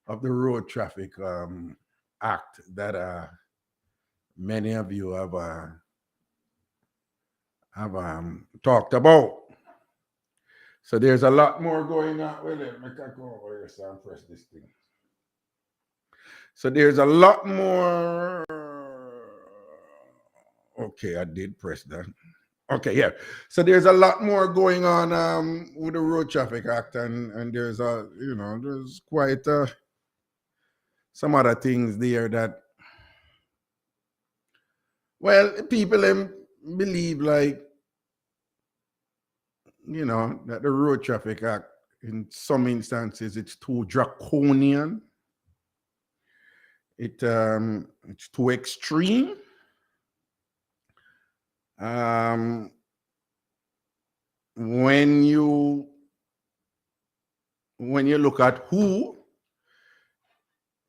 of the Road Traffic Act that many of you have talked about. So there's a lot more going on. Well, let me go over here so I press this thing. So there's a lot more. Okay, I did press that. Okay, yeah. So there's a lot more going on with the Road Traffic Act, and there's there's quite some other things there that, well, people believe, like, that the Road Traffic Act, in some instances, it's too draconian. It's too extreme. Um, when you look at who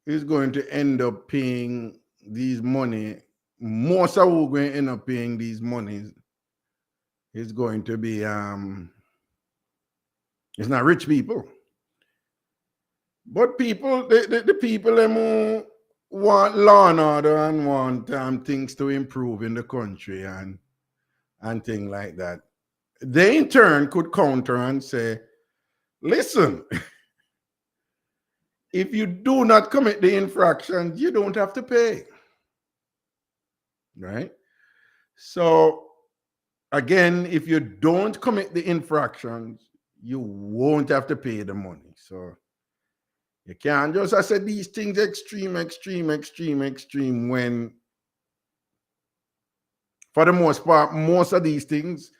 is going to end up paying these money, most of who are going to end up paying these monies is going to be it's not rich people, but people, the people who want law and order and want things to improve in the country and things like that. They in turn could counter and say, listen, if you do not commit the infraction, you don't have to pay. Right? So again, if you don't commit the infractions, you won't have to pay the money. So you can't just, I said, these things extreme, when for the most part, most of these things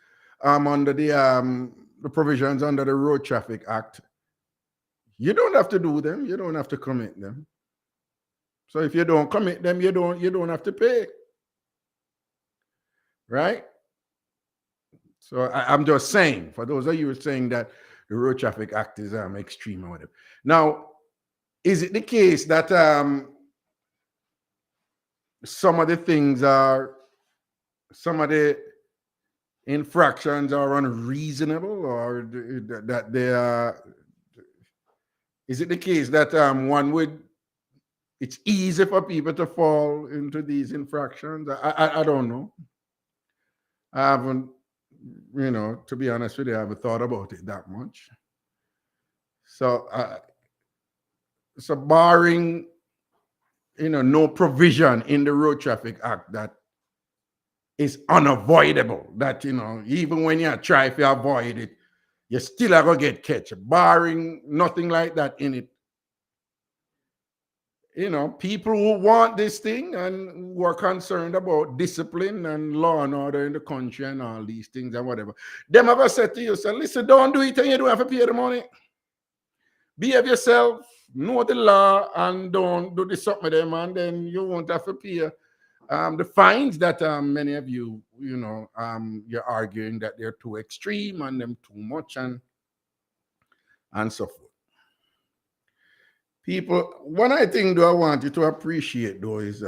under the provisions under the Road Traffic Act, you don't have to do them, you don't have to commit them. So if you don't commit them, you don't have to pay. Right? So I'm just saying, for those of you saying that the Road Traffic Act is extreme or whatever. Now, is it the case that some of the infractions are unreasonable, or that they are? Is it the case that it's easy for people to fall into these infractions? I don't know. I haven't, to be honest with you, I haven't thought about it that much. So, barring, no provision in the Road Traffic Act that is unavoidable, that, even when you try to avoid it, you still are going to get catch. Barring nothing like that in it, people who want this thing and who are concerned about discipline and law and order in the country and all these things and whatever, them ever said to you, say, listen, don't do it and you don't have to pay the money. Behave yourself, know the law, and don't do this something with them, and then you won't have to pay the fines that many of you, you're arguing that they're too extreme and them too much and so forth. People, one I think I want you to appreciate though is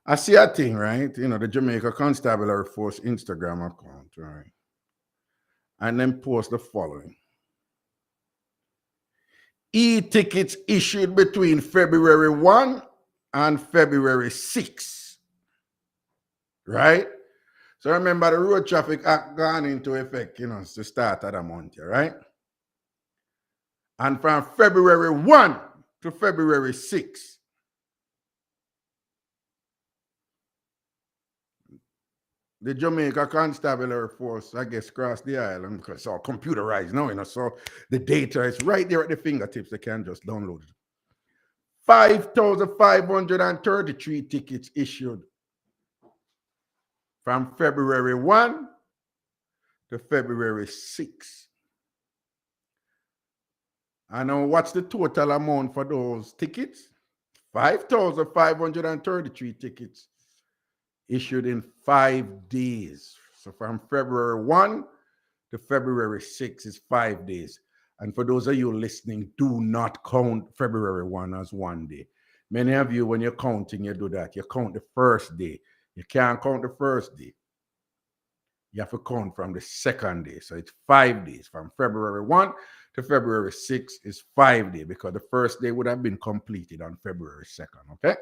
I see a thing, right? The Jamaica Constabulary Force Instagram account, right? And then post the following. E-tickets issued between February 1 and February 6. Right? So remember, the Road Traffic Act gone into effect, to start of the month, right? And from February 1 to February 6, the Jamaica Constabulary Force, I guess, crossed the island because it's all computerized now, so the data is right there at the fingertips. They can just download it. 5,533 tickets issued from February 1 to February 6. And what's the total amount for those tickets? 5,533 tickets issued in 5 days. So from February 1 to February 6 is 5 days. And for those of you listening, do not count February 1 as one day. Many of you, when you're counting, you do that. You count the first day. You can't count the first day. You have to count from the second day. So it's 5 days from February 1 to February 6th is 5 days because the first day would have been completed on February 2nd. Okay?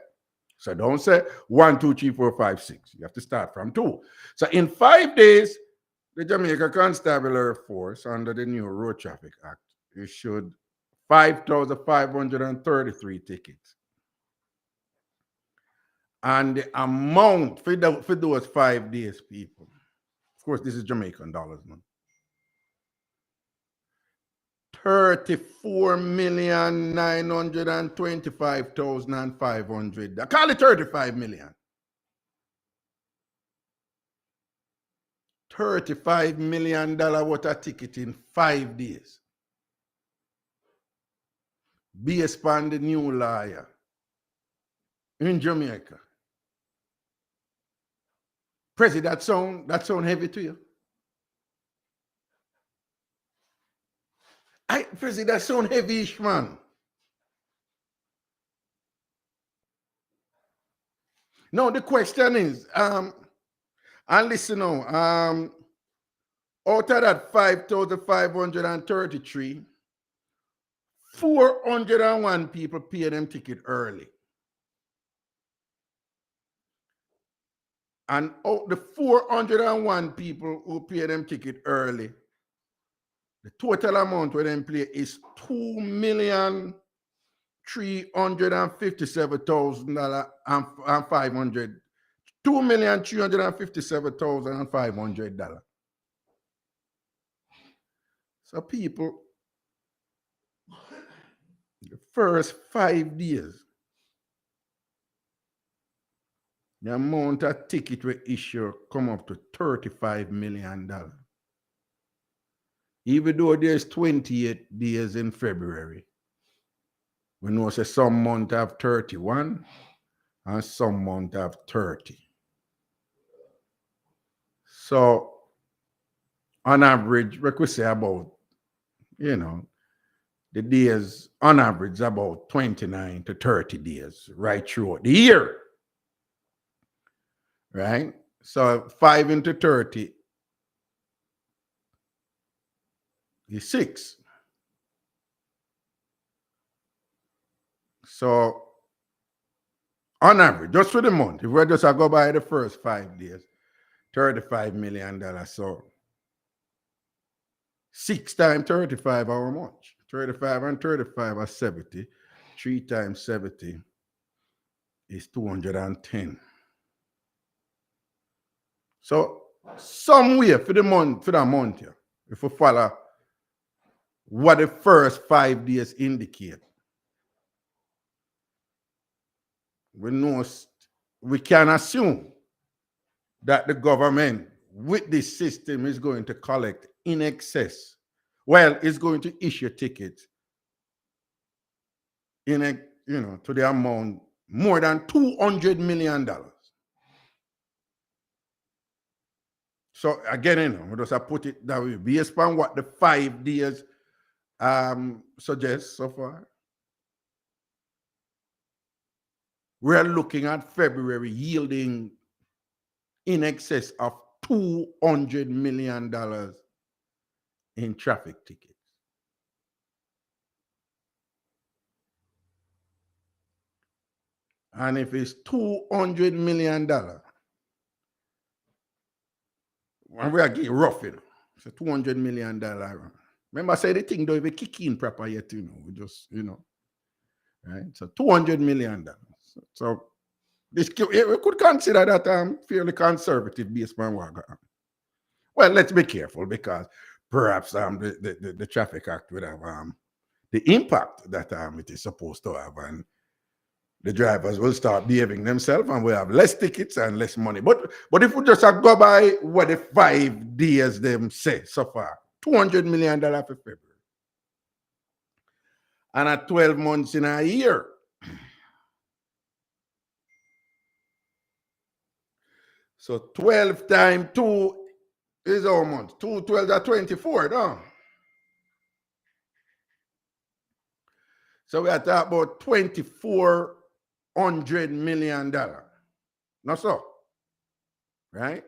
So don't say 1, 2, 3, 4, 5, 6. You have to start from 2. So in 5 days, the Jamaica Constabulary Force, under the new Road Traffic Act, issued 5,533 tickets. And the amount for those 5 days, people, of course, this is Jamaican dollars, man. 34,925,500. I call it 35 million. $35 million worth of ticket in 5 days. Based upon the new law in Jamaica. President, that sound heavy to you? President, that sound heavy-ish, man. Now the question is, and listen now, out of that 5,533, 401 people pay them ticket early. And out the 401 people who pay them ticket early, the total amount where them pay is $2,357,500. $2,357,500. So people, the first 5 days, the amount of ticket we issue come up to $35 million. Even though there's 28 days in February, we know say some month have 31 and some month have 30. So on average, we could say about, the days on average about 29 to 30 days right throughout the year. Right? So 5 into 30 is 6. So on average, just for the month, if we just go by the first 5 days, $35 million. So 6 times 35 how much? 35 and 35 are 70. 3 times 70 is 210. So somewhere for that month here, if we follow what the first 5 days indicate, we can assume that the government with this system is going to collect in excess. Well, it's going to issue tickets to the amount more than $200 million. So again, we just put it that way, based upon what the 5 days suggest so far. We're looking at February yielding in excess of $200 million in traffic tickets. And if it's $200 million, and we are getting rough, it's a $200 million. Remember, I said the thing don't even kick in proper yet, we just, right? So $200 million. So we could consider that fairly conservative based on what. Well, let's be careful because perhaps the Traffic Act would have the impact that it is supposed to have, and the drivers will start behaving themselves and we'll have less tickets and less money. But if we just go by what the 5 days them say so far, $200 million for February. And at 12 months in a year, so 12 times 2 is how much? 2 12 are 24, no? So we are talking about $2,400 million. Not so, right?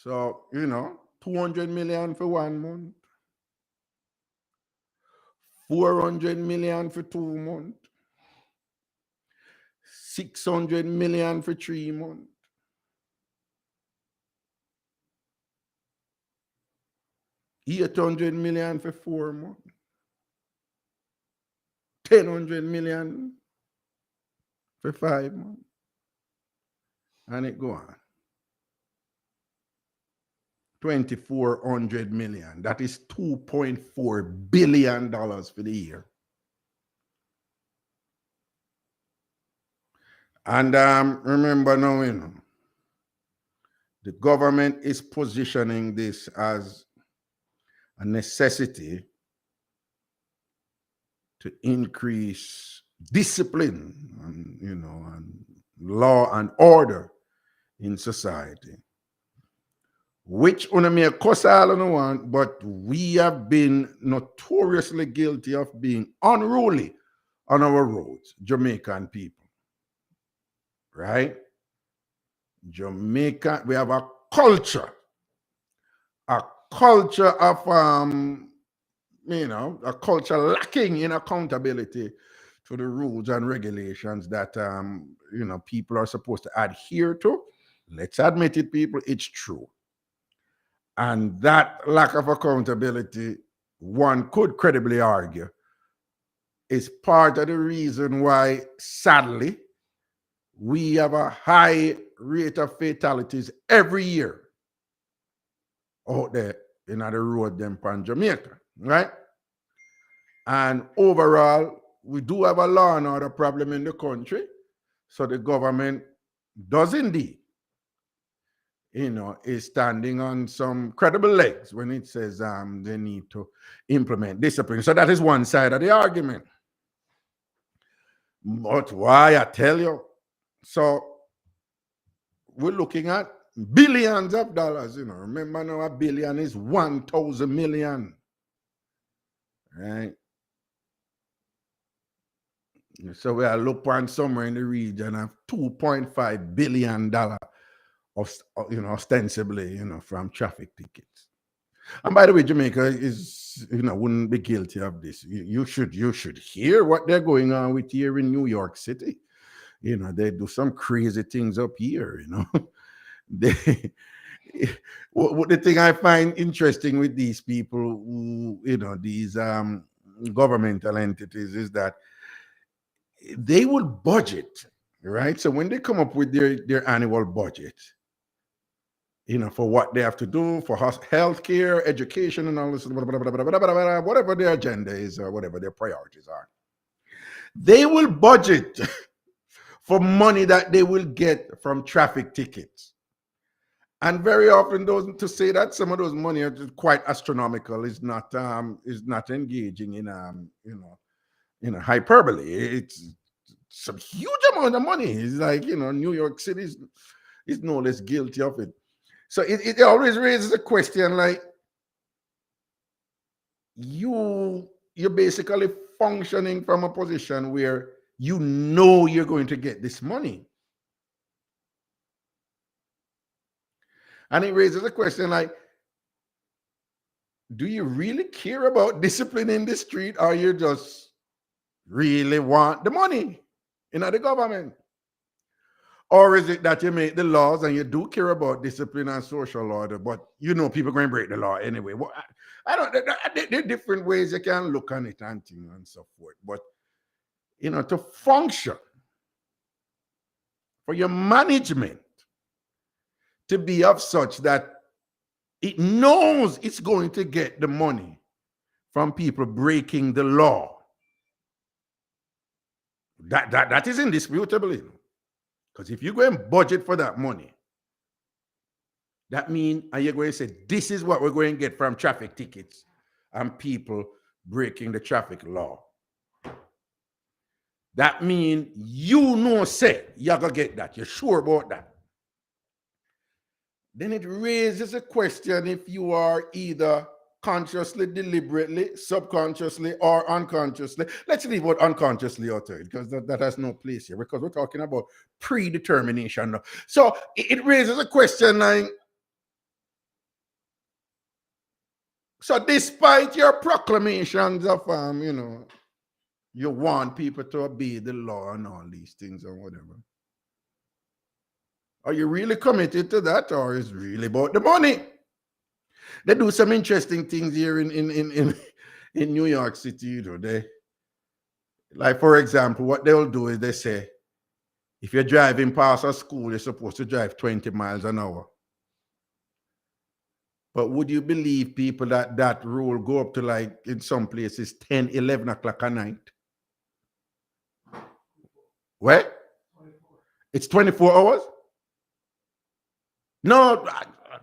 So, $200 million for 1 month, 400 million for 2 months, 600 million for 3 months. $800 million for 4 months, 1,000 million for 5 months, and it go on. 2,400 million. That is $2.4 billion for the year. And remember now, the government is positioning this as a necessity to increase discipline and, and law and order in society, which on may cost all on one, but we have been notoriously guilty of being unruly on our roads, Jamaican people. Right? Jamaica, we have a culture of a culture lacking in accountability to the rules and regulations that people are supposed to adhere to. Let's admit it, people, it's true. And that lack of accountability, one could credibly argue, is part of the reason why, sadly, we have a high rate of fatalities every year out there in the road them from Jamaica, right? And overall, we do have a law and order problem in the country. So the government does indeed, is standing on some credible legs when it says they need to implement discipline. So that is one side of the argument. But why, I tell you, so we're looking at billions of dollars, Remember now, a billion is 1,000 million, right? So we are looking at somewhere in the region of $2.5 billion of, ostensibly, from traffic tickets. And by the way, Jamaica is, wouldn't be guilty of this. You should hear what they're going on with here in New York City. They do some crazy things up here, They, what the thing I find interesting with these people who, these governmental entities is that they will budget, right? So when they come up with their annual budget, for what they have to do for healthcare, education, and all this, whatever their agenda is or whatever their priorities are, they will budget for money that they will get from traffic tickets. And very often, to say that some of those money are quite astronomical is not engaging in hyperbole. It's some huge amount of money. It's like New York City is no less guilty of it. So it always raises a question like, you're basically functioning from a position where you're going to get this money. And it raises a question like, do you really care about discipline in the street, or you just really want the money in the government? Or is it that you make the laws and you do care about discipline and social order, but people going to break the law anyway? Well, I don't. There are different ways you can look on it and things and so forth. But to function, for your management to be of such that it knows it's going to get the money from people breaking the law, that is indisputable. Because if you go and budget for that money, that means you're going to say, this is what we're going to get from traffic tickets and people breaking the traffic law. That means say you're going to get that. You're sure about that. Then it raises a question if you are either consciously, deliberately, subconsciously, or unconsciously. Let's leave what unconsciously out there, because that has no place here, because we're talking about predetermination. So it raises a question like, So despite your proclamations of, you want people to obey the law and all these things or whatever, are you really committed to that, or is it really about the money? They do some interesting things here in New York City, They, like, for example, what they'll do is they say, if you're driving past a school, you're supposed to drive 20 miles an hour. But would you believe, people, that that rule go up to, like, in some places, 10, 11 o'clock at night? Where? It's 24 hours? No,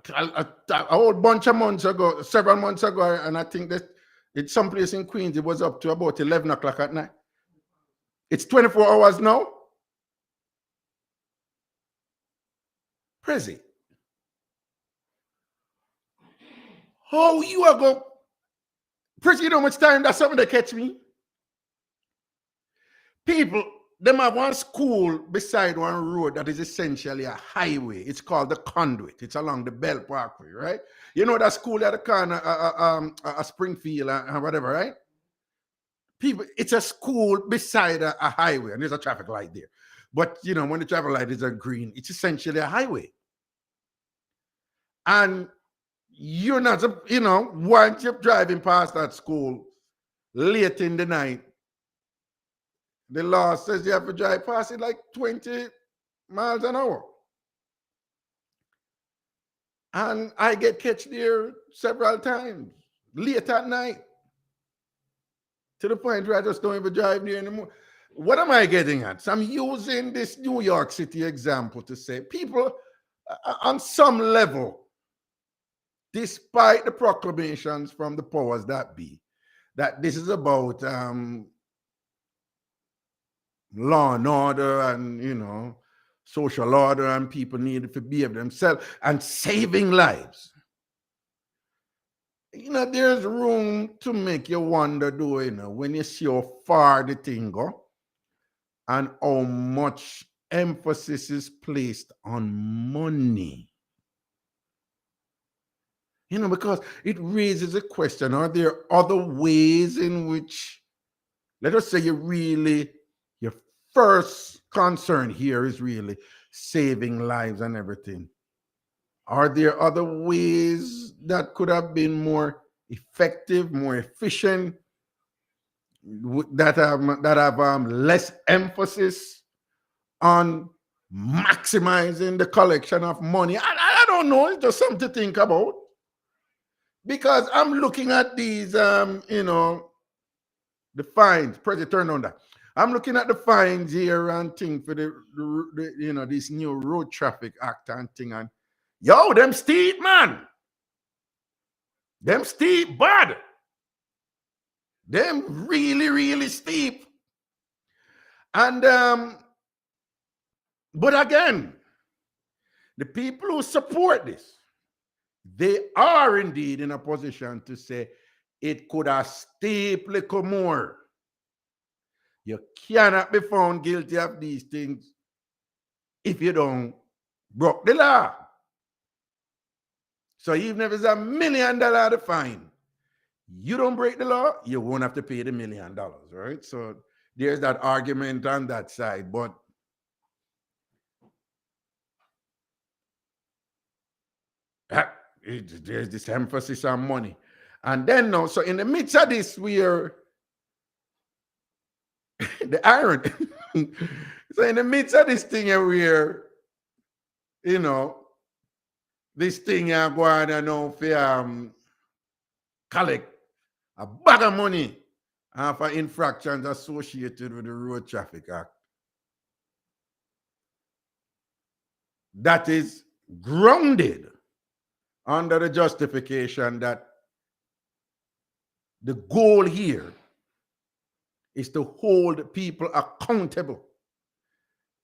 a whole bunch of months ago, several months ago, and I think that in some place in Queens, it was up to about 11 o'clock at night. It's 24 hours now? Prezi, how you are going? Prezi, you know how much time that's something to catch me? People, them have one school beside one road that is essentially a highway. It's called the Conduit. It's along the Bell Parkway, right? You know that school at the corner, Springfield and whatever, right? People, it's a school beside a highway, and there's a traffic light there. But when the traffic light is a green, it's essentially a highway. And you're not, once you're driving past that school late in the night, the law says you have to drive past it like 20 miles an hour. And I get catch there several times, late at night, to the point where I just don't even drive there anymore. What am I getting at? So I'm using this New York City example to say, people, on some level, despite the proclamations from the powers that be, that this is about law and order and, social order, and people need to behave themselves and saving lives. There's room to make you wonder, when you see how far the thing go and how much emphasis is placed on money. Because it raises a question: are there other ways in which, let us say, your first concern here is really saving lives and everything? Are there other ways that could have been more effective, more efficient, that have less emphasis on maximizing the collection of money? I don't know. It's just something to think about. Because I'm looking at these, the fines. President, turn on that. I'm looking at the fines here and thing for the this new road traffic act and thing, and them steep, man. Them steep, bad. Them really, really steep. And but again, the people who support this, they are indeed in a position to say it could have steep little more. You cannot be found guilty of these things if you don't broke the law. So even if it's $1 million to fine, you don't break the law, you won't have to pay the $1 million, right? So there's that argument on that side. But there's this emphasis on money. And then now, so in the midst of this, we are the irony. So in the midst of this thing, we're, this thing you're going to know for collect a bag of money for infractions associated with the Road Traffic Act. That is grounded under the justification that the goal here is to hold people accountable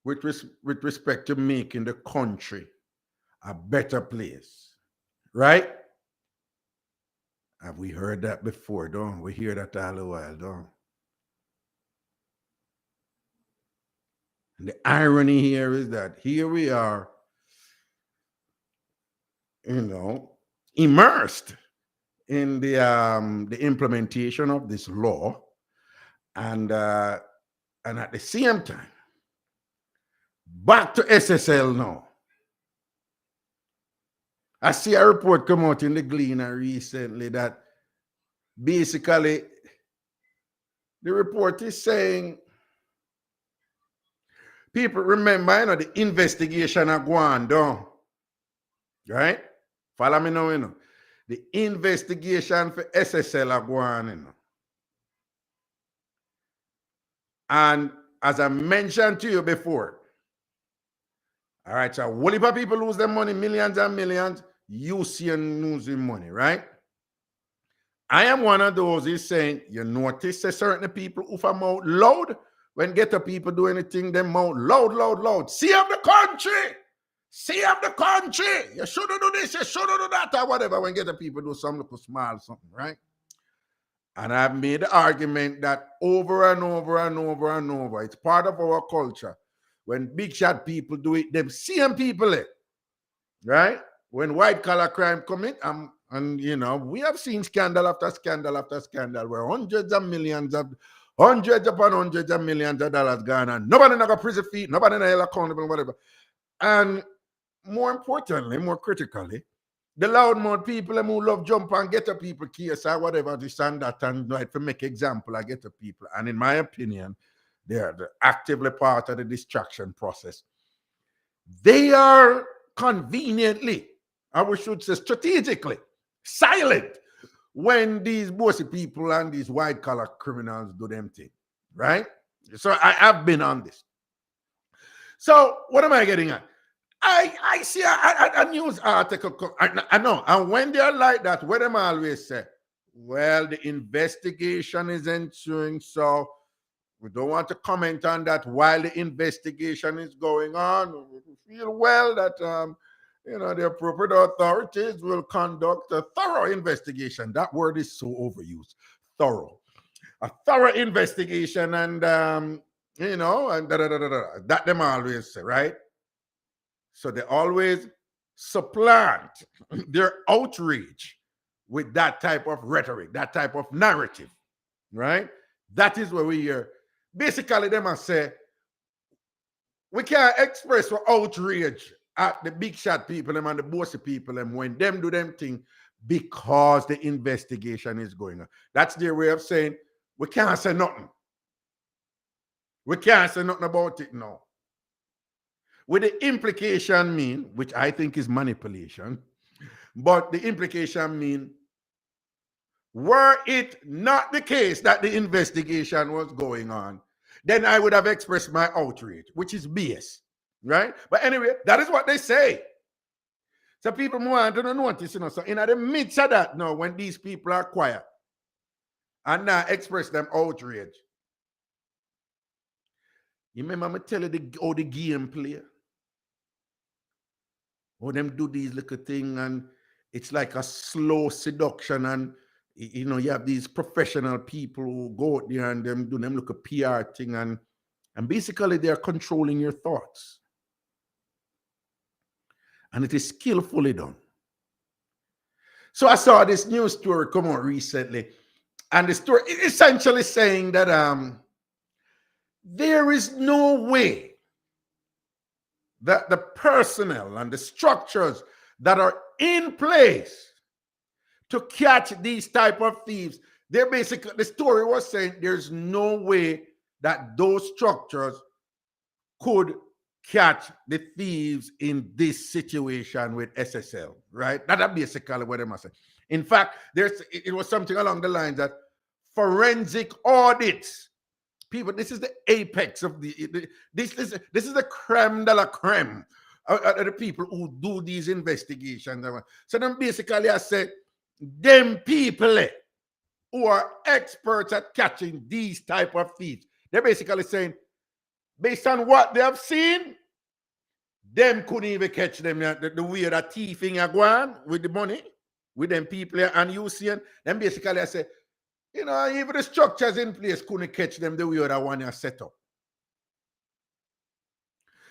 with respect to making the country a better place, right? Have we heard that before? Don't we hear that all the while? Don't? And the irony here is that here we are, immersed in the implementation of this law, and at the same time, back to SSL now. I see a report come out in the Gleaner recently that basically the report is saying, people remember, you know, the investigation are going down, right? Follow me now, you know. The investigation for SSL are going on, you know. And as I mentioned to you before, all right, so a whole heap of people lose their money, millions and millions. You see them losing money, right? I am one of those who's saying, you notice a certain people who are mouth loud when get the people do anything, them mouth loud, loud, loud. See up the country. See up the country. You shouldn't do this, you shouldn't do that, or whatever, when get the people do some little small something, right? And I've made the argument that over and over and over and over, it's part of our culture. When big shot people do it, them same people, right? When white collar crime commit, and you know, we have seen scandal after scandal after scandal where hundreds upon hundreds of millions of dollars gone, and nobody not got prison fee, nobody not held accountable, whatever. And more importantly, more critically, the loudmouth people who love jump and get a people case or whatever, this and that, and like to make example, I get the people. And in my opinion, they are actively part of the distraction process. They are conveniently, I should say strategically, silent when these bossy people and these white collar criminals do them thing, right? So I have been on this. So what am I getting at? I see a news article. I know, and when they're like that, what them always say, well, the investigation is ensuing, so we don't want to comment on that while the investigation is going on. We feel well that you know, the appropriate authorities will conduct a thorough investigation. That word is so overused. Thorough. A thorough investigation, and you know, and that them always say, right? So they always supplant their outrage with that type of rhetoric, that type of narrative, right? That is where we hear. Basically, they must say, we can't express our outrage at the big shot people and the bossy people and when them do them thing because the investigation is going on. That's their way of saying, we can't say nothing. We can't say nothing about it now. With the implication mean, which I think is manipulation, but the implication mean, were it not the case that the investigation was going on, then I would have expressed my outrage, which is BS, right? But anyway, that is what they say. So people want to notice, you know, so in the midst of that now, when these people are quiet and now express them outrage, you remember me tell you how the game play? How them do these little things, and it's like a slow seduction, and you know, you have these professional people who go out there and them do them look a PR thing, and basically they're controlling your thoughts. And it is skillfully done. So I saw this news story come out recently, and the story is essentially saying that there is no way that the personnel and the structures that are in place to catch these type of thieves, they're basically, the story was saying there's no way that those structures could catch the thieves in this situation with SSL, right? That's basically what they must say. In fact, it was something along the lines that forensic audits, people, this is the apex of this is the creme de la creme of the people who do these investigations. So then basically I said, them people who are experts at catching these type of thieves, they're basically saying, based on what they have seen, them couldn't even catch them. The way that thieving are going with the money, with them people and you seeing, then basically I say, you know, even the structures in place couldn't catch them the way that one is set up.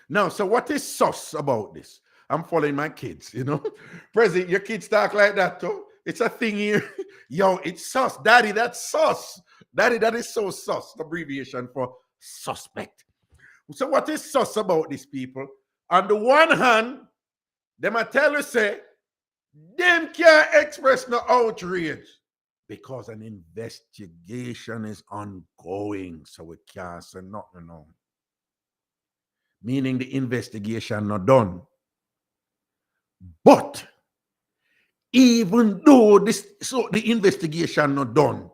Now, so what is sus about this? I'm following my kids, you know. President, your kids talk like that too. It's a thing here. Yo, it's sus. Daddy, that's sus. Daddy, that is so sus. Abbreviation for suspect. So what is sus about these people? On the one hand, them I tell you say, them can't express no outrage because an investigation is ongoing. So we can't say nothing now. Meaning the investigation not done. But even though the investigation not done,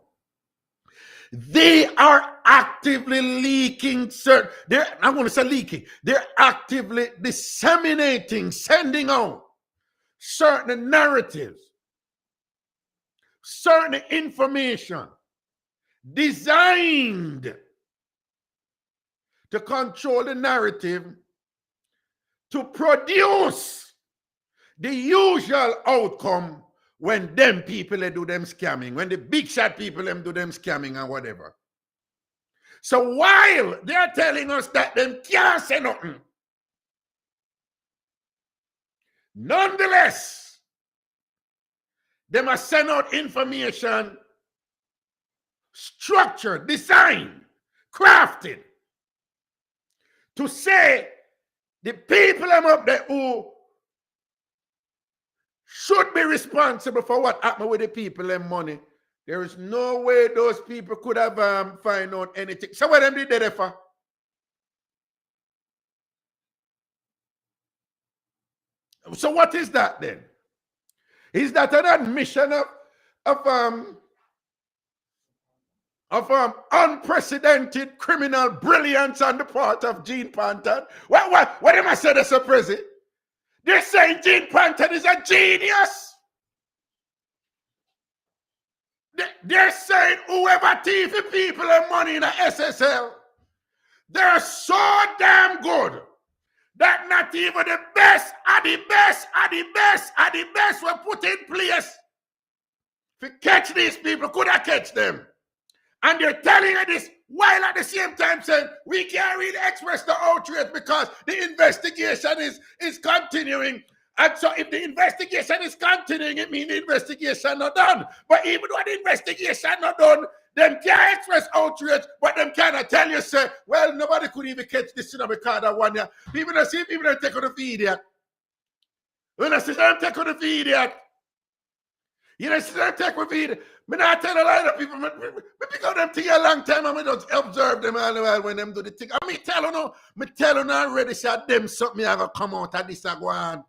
they are actively leaking I'm going to say leaking. They're actively disseminating, sending out certain narratives, certain information designed to control the narrative to produce the usual outcome when them people they do them scamming, when the big shot people them do them scamming and whatever. So while they're telling us that them can't say nothing, nonetheless, they must send out information structured, designed, crafted to say the people them up there who should be responsible for what happened with the people and money. There is no way those people could have find out anything. So what them did there for? So what is that then? Is that an admission of unprecedented criminal brilliance on the part of Gene Panton? What am I saying as a president? They're saying Gene Panton is a genius. They're saying whoever thief people and money in the SSL, they're so damn good that not even the best of the best of the best of the best were put in place to catch these people, could have catch them. And they're telling you this while at the same time saying we can't really express the outrage because the investigation is continuing. And so if the investigation is continuing, it means the investigation not done. But even when the investigation not done, them can't express outrage, but them cannot tell you, say, well, nobody could even catch this because that one year. People don't see people don't take on the video. When I see them take on the video, you know, see them take on the video. I not tell a lot of people, I pick up them thing a long time and I don't observe them all the while when them do the thing. I mean, tell you already, say them something I go come out of this and go on.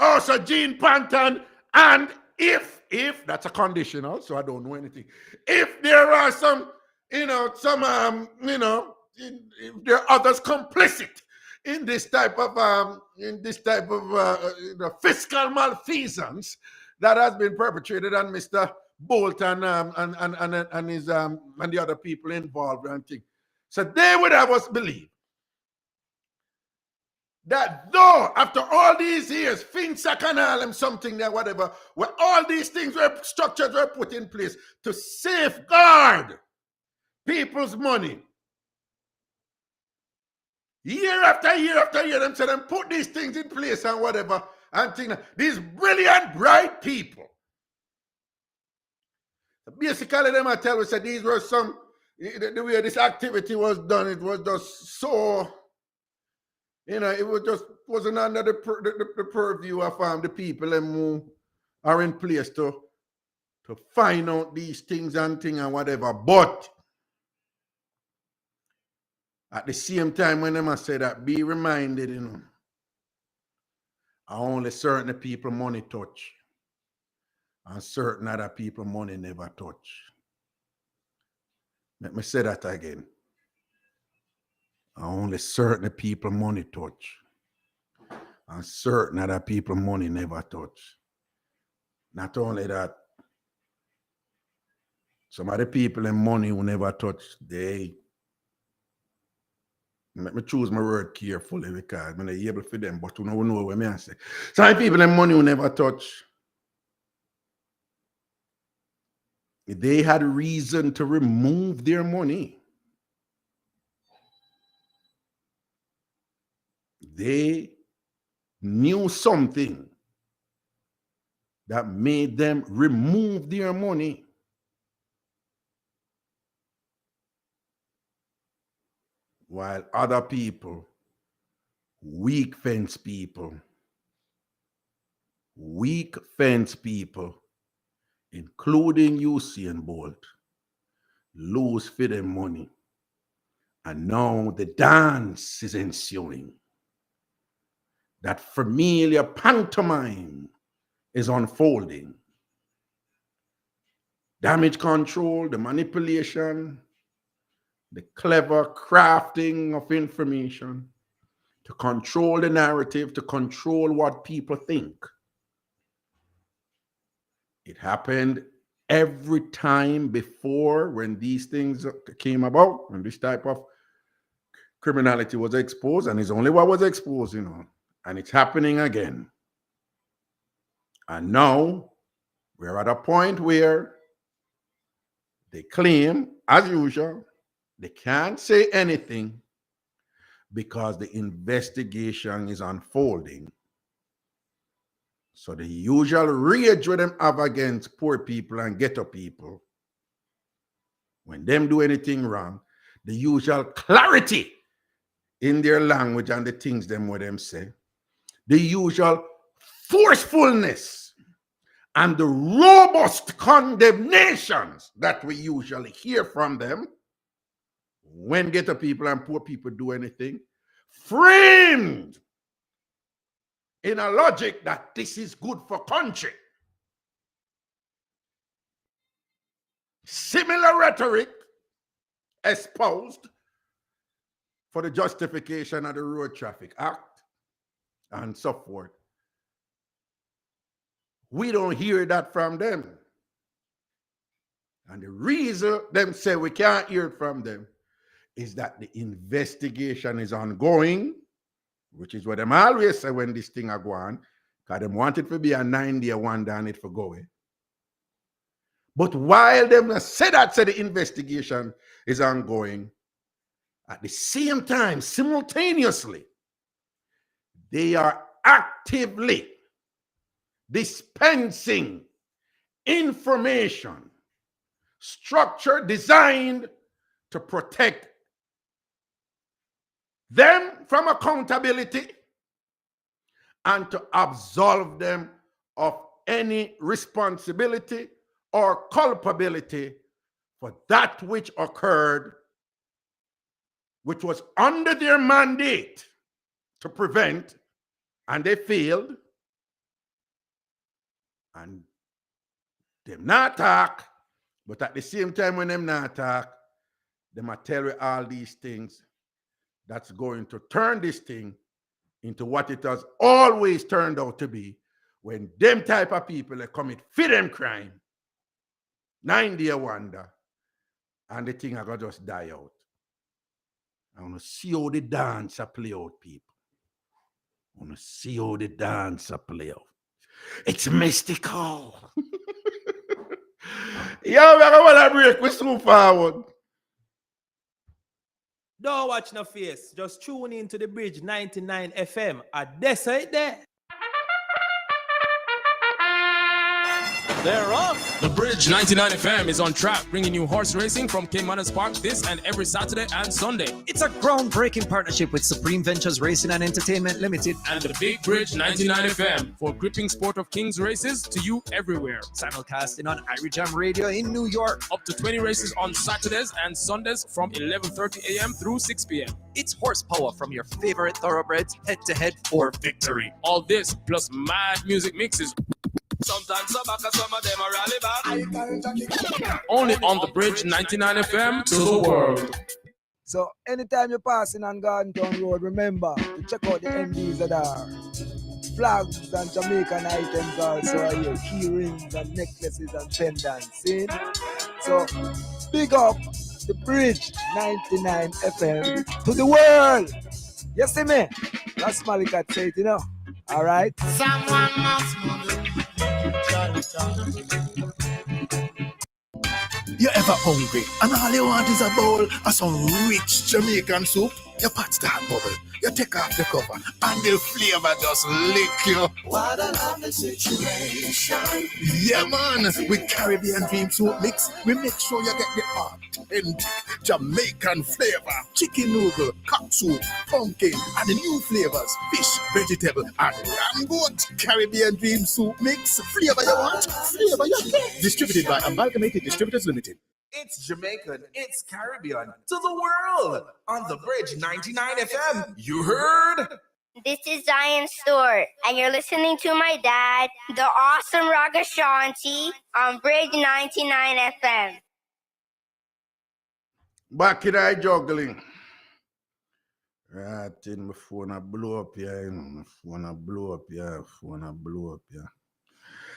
Oh, so Gene Panton, and if that's a conditional, so I don't know anything. If there are some, if there are others complicit in this type of fiscal malfeasance that has been perpetrated on Mr. Bolton and his and the other people involved and things. So they would have us believe that though after all these years, FinSA Canal and something there, whatever, where all these things were structures were put in place to safeguard people's money. Year after year after year, them said them put these things in place and whatever, and things. These brilliant, bright people. Basically, them I tell you, said these were some, the way this activity was done, it was just so. It wasn't under the purview of the people who are in place to find out these things and whatever. But at the same time, when them say that, be reminded, only certain people money touch, and certain other people money never touch. Let me say that again. Only certain people money touch, and certain other people money never touch. Not only that, some of the people in money who never touch, let me choose my word carefully because I'm not able for them, but you know what I say. Some people in money who never touch, they had reason to remove their money. They knew something that made them remove their money. While other people, weak fence people, including Usain Bolt, lose for their money. And now the dance is ensuing. That familiar pantomime is unfolding. Damage control, the manipulation, the clever crafting of information to control the narrative, to control what people think. It happened every time before when these things came about, when this type of criminality was exposed, and it's only what was exposed, and it's happening again. And now we're at a point where they claim, as usual, they can't say anything because the investigation is unfolding. So the usual rage with them have against poor people and ghetto people, when them do anything wrong, the usual clarity in their language and the things them what them say, the usual forcefulness and the robust condemnations that we usually hear from them when ghetto people and poor people do anything, framed in a logic that this is good for country. Similar rhetoric espoused for the justification of the Road Traffic Act and so forth. We don't hear that from them. And the reason them say we can't hear it from them is that the investigation is ongoing, which is what them always say when this thing are going, because them want it to be a 9-day wonder and it for going. But while them say that, say the investigation is ongoing, at the same time, simultaneously, they are actively dispensing information, structure designed to protect them from accountability and to absolve them of any responsibility or culpability for that which occurred, which was under their mandate to prevent, and they failed. And them not talk, but at the same time when them not talk, them are tell you all these things that's going to turn this thing into what it has always turned out to be when them type of people that commit for them crime, 9-day wonder, and the thing are going to just die out. I want to see how the dancer play out, people. I want to see how the dancer play out. It's mystical. Yeah, we're going to break. We move forward. Don't watch no face. Just tune in to the Bridge 99 FM. That's right there. They're off. The Bridge 99 FM is on track, bringing you horse racing from Caymanas Park this and every Saturday and Sunday. It's a groundbreaking partnership with Supreme Ventures Racing and Entertainment Limited and the Big Bridge 99 FM for gripping sport of kings races to you everywhere. Simulcasting on Irie Jam Radio in New York. Up to 20 races on Saturdays and Sundays from 11:30 a.m. through 6 p.m. It's horsepower from your favorite thoroughbreds, head-to-head for victory. All this plus mad music mixes. Sometimes some of them are rally back. Only on the Bridge 99 FM to the world. So anytime you're passing on Garden Town Road, remember to check out the MDs that are flags and Jamaican items also are here, key rings and necklaces and pendants. See? So big up the Bridge 99 FM to the world. You see me? That's Malikat say it, All right? Someone must move. You ever hungry and all you want is a bowl of some rich Jamaican soup? Your pot start bubble. You take off the cover, and the flavor just lick you. What a lovely situation. Yeah, man. With Caribbean Dream Soup Mix, we make sure you get the authentic Jamaican flavor. Chicken noodle, cock soup, pumpkin, and the new flavors. Fish, vegetable, and ram goat. Caribbean Dream Soup Mix. Flavor you want, flavor you get. Distributed by Amalgamated Distributors Limited. It's Jamaican, it's Caribbean, to the world on the Bridge 99 FM. You heard? This is Zion Stewart, and you're listening to my dad, the awesome Ragashanti, on Bridge 99 FM. Back in I juggling. Right in my phone I blow up here, my phone I blow up here.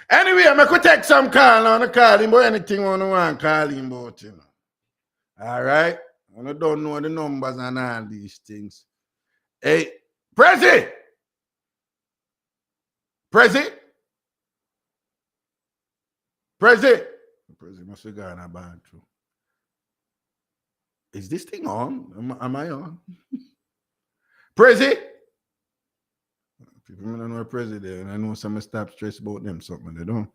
Anyway, I could take some call on the call him, but anything on the one call him about, you know. All right? I don't know the numbers and all these things. Hey, Prezi! Prezi must have gone a bathroom. Is this thing on? Am I on? Prezi! People don't know a president. I know some stop stress about them, something they don't.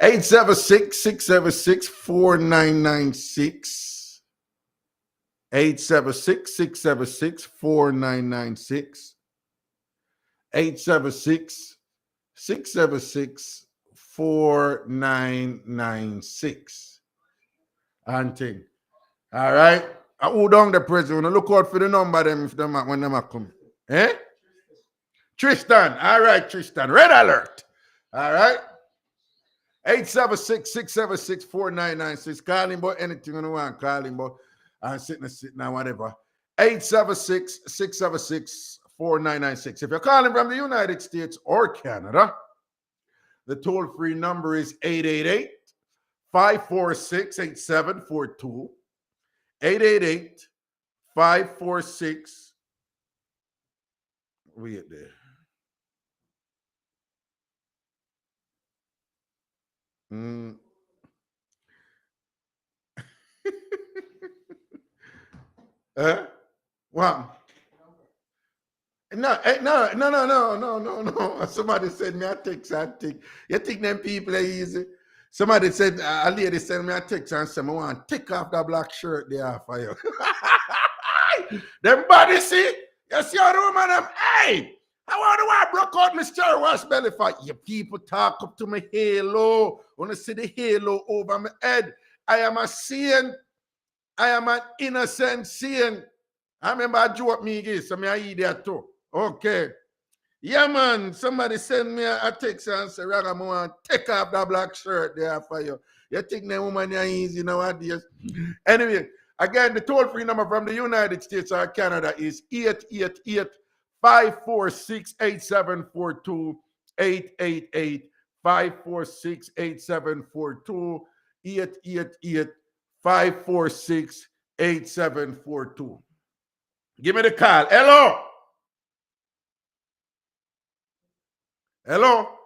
876-676-4996. 876-676-4996. 876-676-4996. Auntie. All right. I hold on the president. Look out for the number them if them when them come. Eh? Tristan. All right, Tristan. Red alert. All right. 876-676-4996. Call him about anything you want. Call him about sitting and whatever. 876-676-4996. If you're calling from the United States or Canada, the toll-free number is 888-546-8742. 888-546. Wait there. What? No. Somebody said me a text. You think them people are easy? Somebody said, a lady sent me a text and said, I want to take off that black shirt there for you. Them body see? You see how the woman them, hey! I want to broke out my Star Wars belly for you people talk up to my halo. Want to see the halo over my head. I am a saint. I am an innocent saint. I remember I joke me again, so I eat that too. Okay. Yeah, man. Somebody send me a text and say, Raga, I want to take off that black shirt there for you. You think that woman is easy nowadays? Anyway, again, the toll-free number from the United States or Canada is 888-546-8742. 888-546-8742. 888-546-8742. Give me the call. Hello. Hello.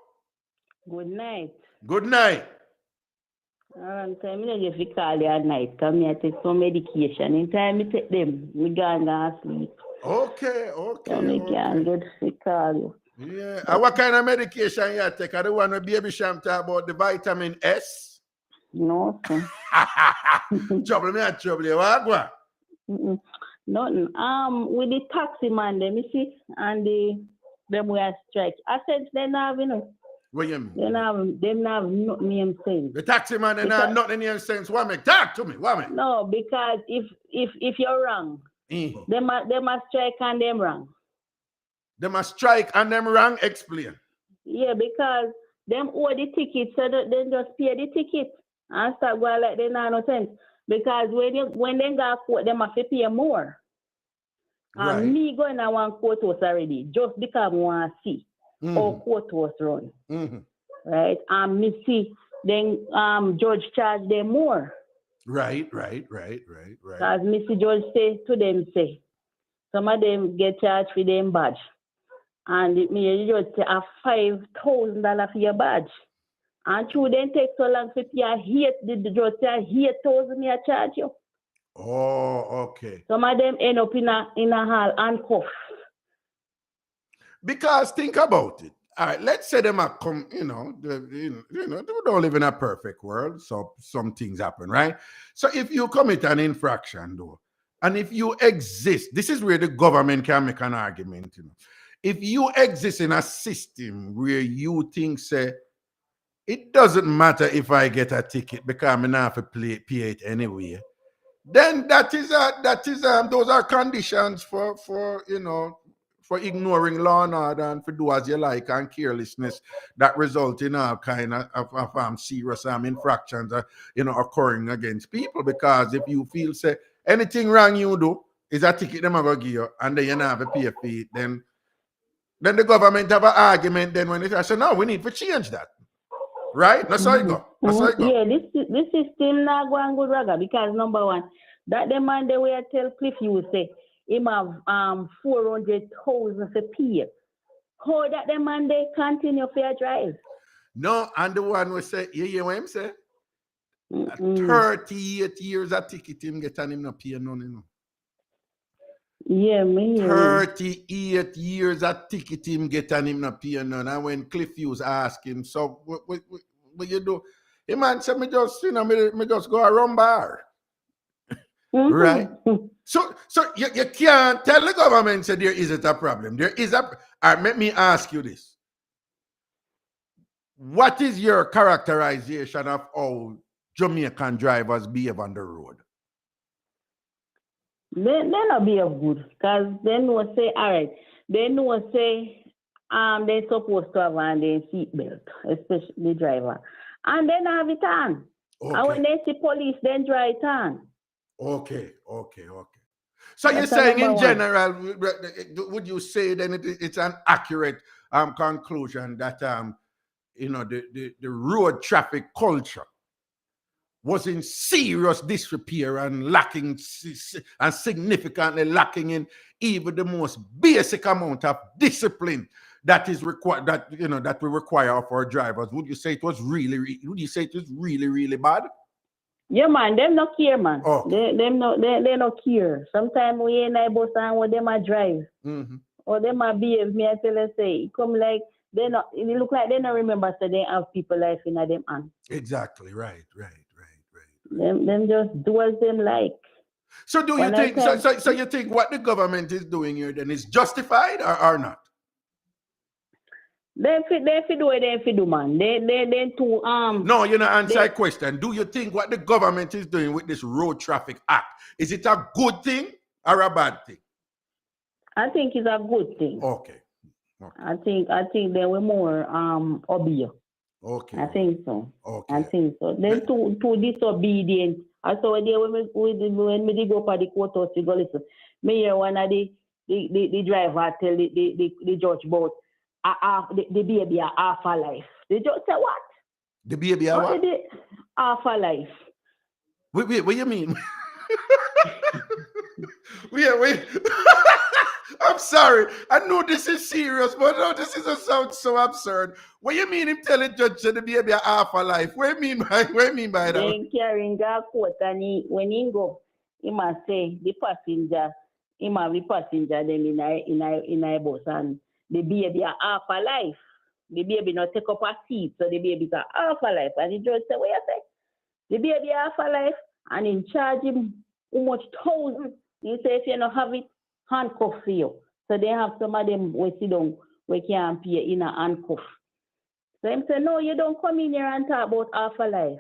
Good night. Good night. Time I just call you at night. Come here, take some medication. In time I take them, we go sleep. Okay. So I can get to call you. Yeah. And what kind of medication you take? I don't want to baby sham talk about the vitamin S. No, sir. Trouble me and trouble you. What? Nothing. With the taxi man, them you see, and them we are strike. I said they have, you know. What you mean? They have no name sense. The taxi man they have not name sense. What make? Talk to me. What make? No, because if you're wrong, they must strike and them wrong. They must strike and them wrong. Explain. Yeah, because them owe the ticket, so they just pay the ticket and start going like they not no sense. Because when they got court, they must pay more. Right. And me going to one courthouse already, just because I want to see how courthouse run. Right? And me see, then judge charge them more. Right. Because me see judge say to them, say, some of them get charged for them badge. And me judge say, $5,000 for your badge. And through then take so long for you hate the judge say, $8,000 me charge you. Oh, okay. Some of them end up in a hall handcuffed. Because think about it. All right, let's say them are come, they don't live in a perfect world, so some things happen, right? So if you commit an infraction, though, and if you exist, this is where the government can make an argument, If you exist in a system where you think, say, it doesn't matter if I get a ticket because I'm gonna have to pay it anyway, then those are conditions for ignoring law and order and for do as you like and carelessness that result in all kind of serious infractions occurring against people. Because if you feel say anything wrong you do is a ticket them gonna give you and then you not have to pay for it, then the government have an argument then when they say no, we need to change that. Right? That's how it go. That's how it go. Yeah, this system not going good, Raga, because number one, that the man they will tell Cliff you say him have 400,000 for pay. How that the man they continue for drive? No, and the one will say, you hear what him say? 38 years a ticket him get and him not pay none. Yeah, me. 38 years a ticket him get and him not pay none. And when Cliff Hughes ask him, so what you do? He man said, me just go around bar. Right? So you can't tell the government say there isn't a problem. There is a. Let me ask you this. What is your characterization of how Jamaican drivers behave on the road? They not behave good because they know say all right. They know say they supposed to have on their seatbelt, especially the driver, and then have it on. Okay. And when they see police, then try it on. Okay. So you're saying in general, would you say then it's an accurate conclusion that the road traffic culture was in serious disrepair and lacking and significantly lacking in even the most basic amount of discipline that is required, that we require of our drivers? Would you say it was really really bad? Yeah, man, them not care, man. Oh. They not care. Sometimes we in a bus and what them a drive. Mm-hmm. Or them a behave, me I tell you say, it come like they not, it look like they don't remember so they have people life in them hand. Exactly, right. Them just do as them like. So do you think so you think what the government is doing here then is justified or not? They do what they do, man. They too No, you know, answer a question. Do you think what the government is doing with this Road Traffic Act, is it a good thing or a bad thing? I think it's a good thing. Okay. I think they were more obedient. Okay. I think so. Okay. I think so. They're too disobedient. I saw when me go for the courthouse to go listen. Me hear one of the driver tell the judge about the baby a half a life. The judge say what? The baby a what? Half a life. Wait, what you mean? Wait. I'm sorry. I know this is serious, but no, this is sounds so absurd. What you mean him tell the judge the baby a half a life? What you mean by that? Then carrying a court and when he go, he must say the passenger, he must be passenger them in a bus and the baby a half a life. The baby not take up a seat, so the baby a half a life. And the judge say, what you say? The baby a half a life and in charge him how much thousand. He say if you don't have it, handcuff for you. So they have some of them we sit down, we can't pay in a handcuff. So him say, no, you don't come in here and talk about half a life.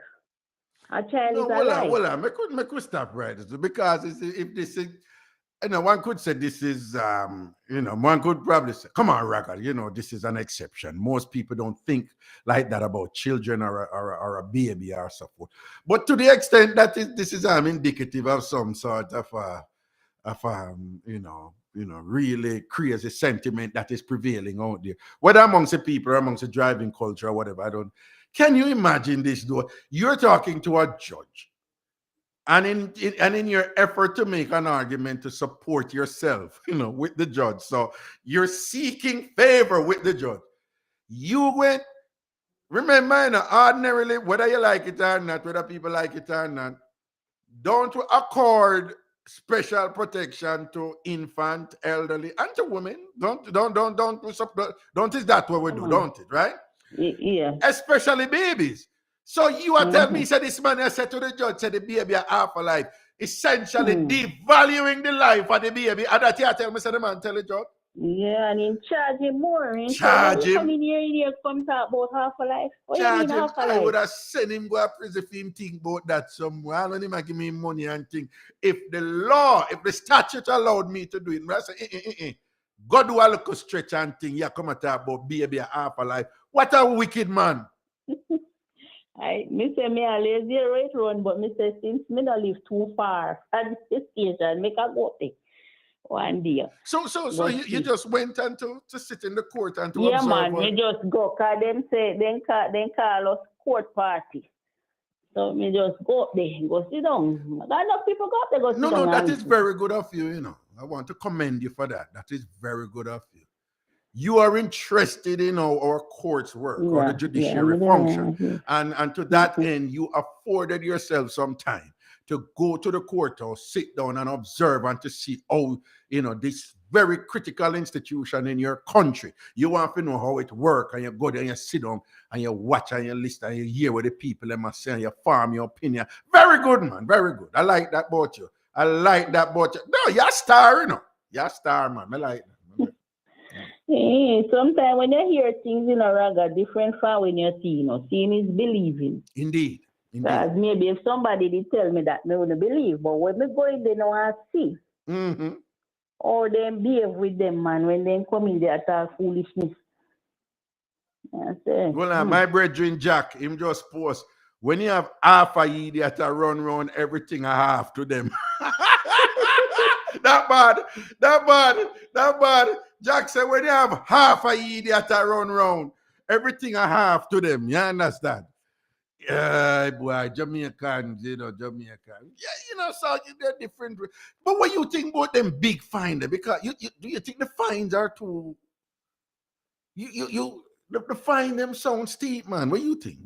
A child is alive. Well, I could stop right because if this is, one could say this is, one could probably say, come on, Raga, this is an exception. Most people don't think like that about children or a baby or so forth. But to the extent that this is indicative of some sort of really crazy sentiment that is prevailing out there, whether amongst the people or amongst the driving culture or whatever. Can you imagine this though? You're talking to a judge, and in your effort to make an argument to support yourself, with the judge, so you're seeking favor with the judge. You went, remember, ordinarily, whether you like it or not, whether people like it or not, don't accord special protection to infant, elderly, and to women. Don't is that what we do, don't it, right? Yeah. Especially babies. So you are telling me, said this man I said to the judge, said the baby a half a life, essentially devaluing the life of the baby. And that you tell me, said the man tell the judge. Yeah, and in charge him more. Charge him. How many years come talk about half a life? What Charge you mean him. half a I life? would have sent him go to prison if him think about that somewhere. I don't even give me money and think. If the law, if the statute allowed me to do it, I say, go do a little stretch and thing. You come and talk about baby a half a life. What a wicked man. Me say me a lazy right run, but me say since me not live too far at this station, make a go take one day. So you just went and to sit in the court and to yeah, observe. Man, me just go, cause them say then call us court party. So me just go up there, go sit down. Got enough people go up there, go sit down. No, that is very good of you, you know. I want to commend you for that. That is very good of you. You are interested in our court's work or the judiciary function. And to that end, you afforded yourself some time to go to the courthouse, sit down and observe and to see how, this very critical institution in your country, you want to know how it works, and you go there and you sit down and you watch and you listen and you hear what the people them are saying, you form your opinion. Very good, man. Very good. I like that about you. No, you're a star, You're a star, man. I like that. Sometimes when you hear things in a raga different from when you see, seeing is believing. Indeed. Because maybe if somebody did tell me that, I wouldn't believe. But when me go in there now and see, or them behave with them, man, when they come in there talk foolishness. My brethren Jack, him just post, when you have half a idiot to run around everything I have to them. That bad. Jack said, when you have half a idiot to run around, everything I have to them. You understand? Yeah, boy, Jamaicans. Yeah, so they're different. But what you think about them big fines? Because do you think the fines are too? The fine them sound steep, man. What you think?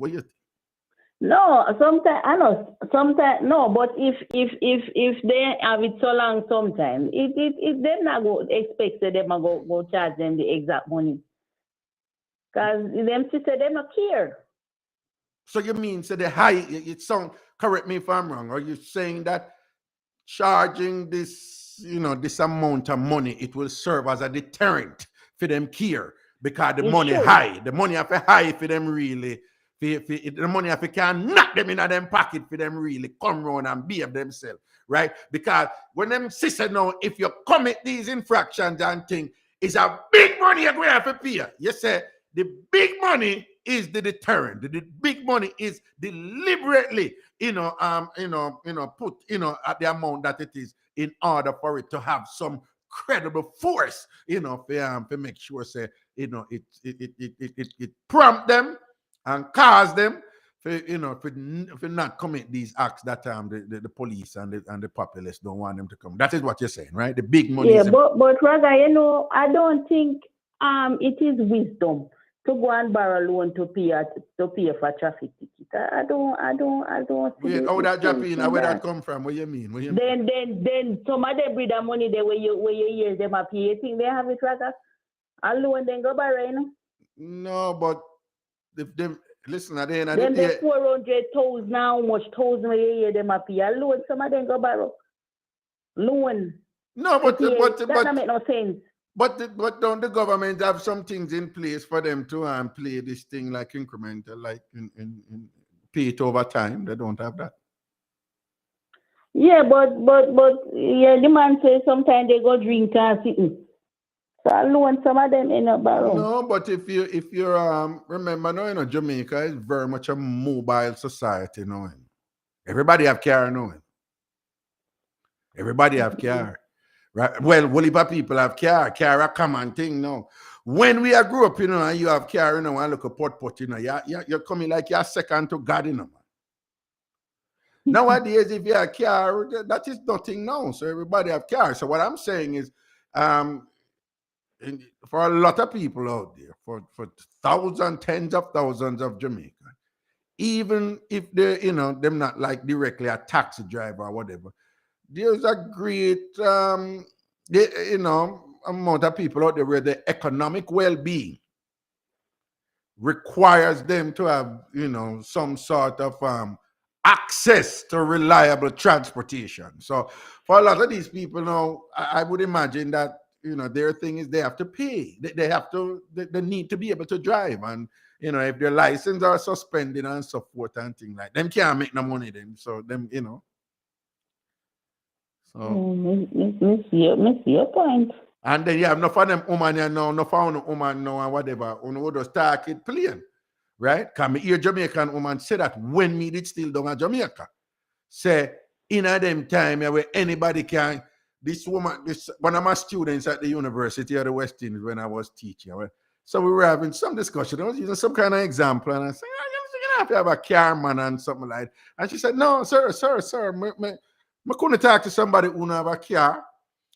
No, sometimes no, but if they have it so long, sometimes it them not go expect that them go charge them the exact money, cause them sister them not care. So you mean the high? It sound, correct me if I'm wrong. Are you saying that charging this amount of money, it will serve as a deterrent for them care because the money high, the money have a high for them really. The money if you can knock them in them pocket for them really come round and behave themselves, right? Because when them sister know if you commit these infractions and thing, it's a big money you're going to have to pay. You say the big money is the deterrent. The big money is deliberately, put at the amount that it is in order for it to have some credible force, to make sure it prompt them and cause them for not commit these acts that the police and the populace don't want them to come. That is what you're saying, right? The big money. Yeah, but Raga, I don't think it is wisdom to go and borrow loan to pay for traffic ticket. I don't. Wait, how that Japan? Where that come from? What you mean? Then some of them bring the money there where you hear them a pay. You think they have it, Raga? A loan then go borrow, No, but if them listen at the end of then the day, 400,000 now, much thousand where you hear them a pay. A loan, some of them go borrow. Loan. No, but that make no sense. But don't the government have some things in place for them to play this thing like incremental, like in pay it over time? They don't have that. Yeah, but the man says sometimes they go drink and sit. So I loan some of them in a barrel. No, but if you remember now, Jamaica is very much a mobile society now. Everybody have car now. Everybody have car. Right? Well, whole heap of people have car. Car a common thing now. When we grew up, and you have car, and look at pot, you're coming like you're second to God, man. Nowadays, if you have car, that is nothing now. So everybody have car. So what I'm saying is, for a lot of people out there, for thousands, tens of thousands of Jamaicans, even if they're, them not like directly a taxi driver or whatever, there's a great, amount of people out there where the economic well-being requires them to have, some sort of access to reliable transportation. So for a lot of these people now, I would imagine that, their thing is they have to pay. They need to be able to drive. And, if their license are suspended and so forth and things like them can't make no money then. So them, So Miss your point. and then you have enough of them woman you know, enough of them woman now and whatever, who just talk it plain. Right? Because me hear Jamaican woman say that when me did still down at Jamaica. Say, in a them time where anybody can, this one of my students at the University of the West Indies when I was teaching. Right? So we were having some discussion. I was using some kind of example, and I said, you have to have a car man and something like that. And she said, no, sir, I couldn't talk to somebody who don't have a car.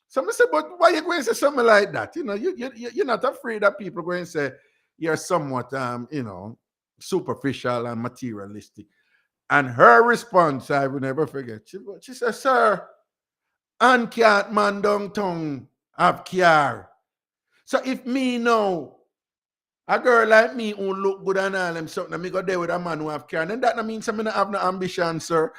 So I said, but why you going to say something like that? You're not afraid that people are going to say you're somewhat, superficial and materialistic. And her response, I will never forget. She said, sir, and can't man downtown have car. So if me know a girl like me who look good and all them something, me go there with a man who have car, then that don't mean something have no ambition, sir.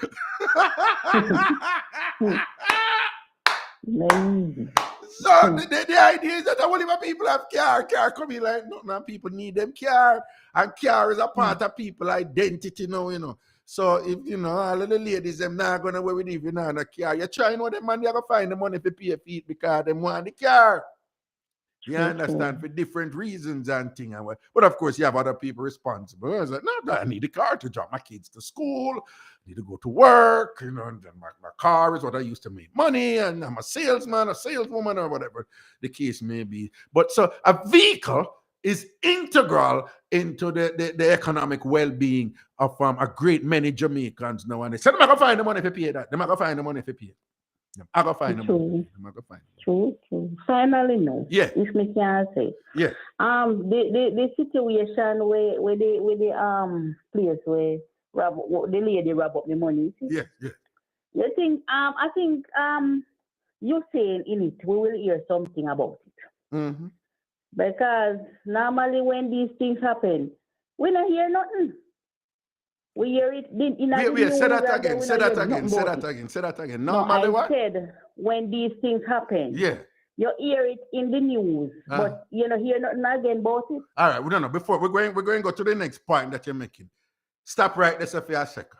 So the idea is that all of people have car come in like nothing, and people need them car, and car is a part of people identity now, So if all of the ladies them not gonna wear with if you not a car, you try know them man they gonna find the money to pay feet because them want the car. You understand, for different reasons and things. But of course, you have other people responsible. I was like, no, I need a car to drop my kids to school, I need to go to work, and then my car is what I use to make money, and I'm a salesman, a saleswoman, or whatever the case may be. But so a vehicle is integral into the economic well-being of a great many Jamaicans now. And they said, I'm going to find the money if you pay that. They're going to find the money if you pay it. I'm going to find the money. True. Finally, no. Yeah. If me can say. Yeah. The situation where the place where the lady rob up the money. Yeah. You think I think you're saying in it we will hear something about it. Mm-hmm. Because normally when these things happen, we don't hear nothing. We hear it in a news. Say that again. Normally I said when these things happen. Yeah. You hear it in the news, but you don't hear nothing again about it. All right, we don't know. Before we're going to go to the next point that you're making. Stop right there for a second.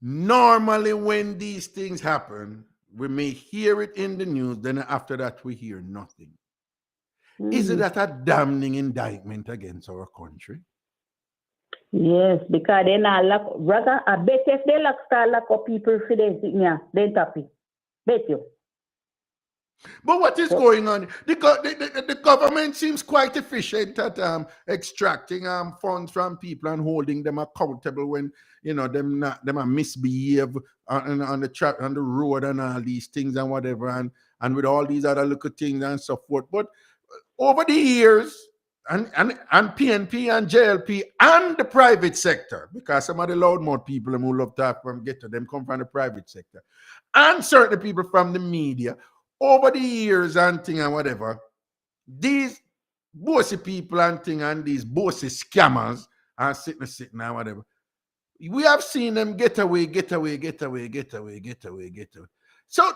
Normally, when these things happen, we may hear it in the news, then after that we hear nothing. Mm-hmm. Is it that a damning indictment against our country? Yes, because they not rather I bet if they lock up people for them, they happy. Bet you. But what is going on? The government seems quite efficient at extracting funds from people and holding them accountable when them are misbehave on the road and all these things and whatever and with all these other little things and so forth. But over the years, and PNP and JLP and the private sector, because some of the loudmouth people who love to get to them come from the private sector, and certain people from the media, over the years and thing and whatever, these bossy people and thing and these bossy scammers and sitting and whatever, we have seen them get away. So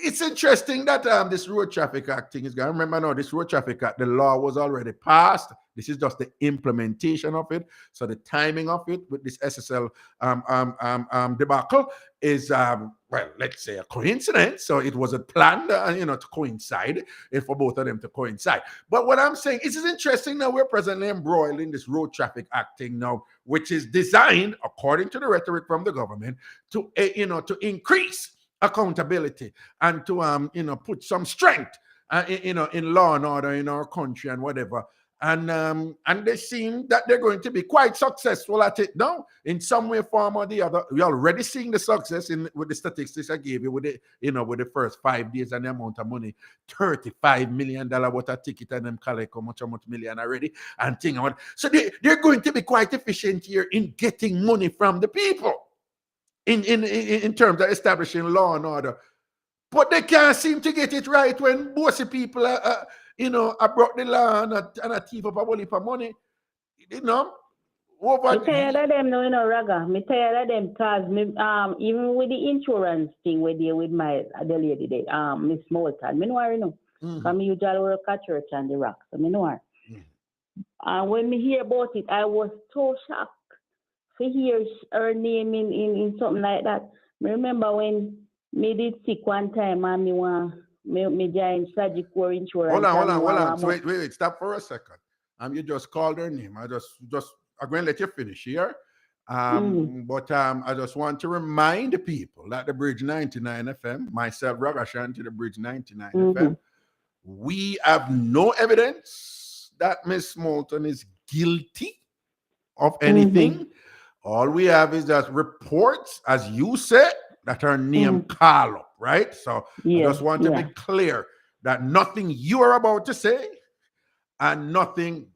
it's interesting that this road traffic act thing is going. Remember now, this road traffic act, the law was already passed. This is just the implementation of it. So the timing of it with this SSL debacle is let's say a coincidence. So it was a plan, to coincide, for both of them to coincide. But what I'm saying is, it's interesting now we're presently embroiled in this road traffic act thing now, which is designed, according to the rhetoric from the government, to to increase accountability and to put some strength in law and order in our country and whatever. And they seem that they're going to be quite successful at it now in some way, form, or the other. We're already seeing the success with the statistics I gave you with with the first 5 days and the amount of money, $35 million worth of ticket, and them collect how much million already and thing. So they're going to be quite efficient here in getting money from the people in terms of establishing law and order. But they can't seem to get it right when bossy people I brought the law and a thief up a whole heap of money. Over. Me tired of them now, Raga. Me tired of them because even with the insurance thing with the lady there, Miss Moulton, me know her, because me usually work at church and the rock, so me know her. And when me hear about it, I was so shocked to hear her name in something like that. Me remember when me did sick one time and me joined Sagicor Insurance. Hold on. So wait, stop for a second. You just called her name. I'm going to let you finish here. But I just want to remind the people that the Bridge 99 FM, myself, Ragashanti, the Bridge 99 FM, we have no evidence that Miss Moulton is guilty of anything. All we have is that reports, as you said, that her name call up, right? So I just want to be clear that nothing you are about to say and nothing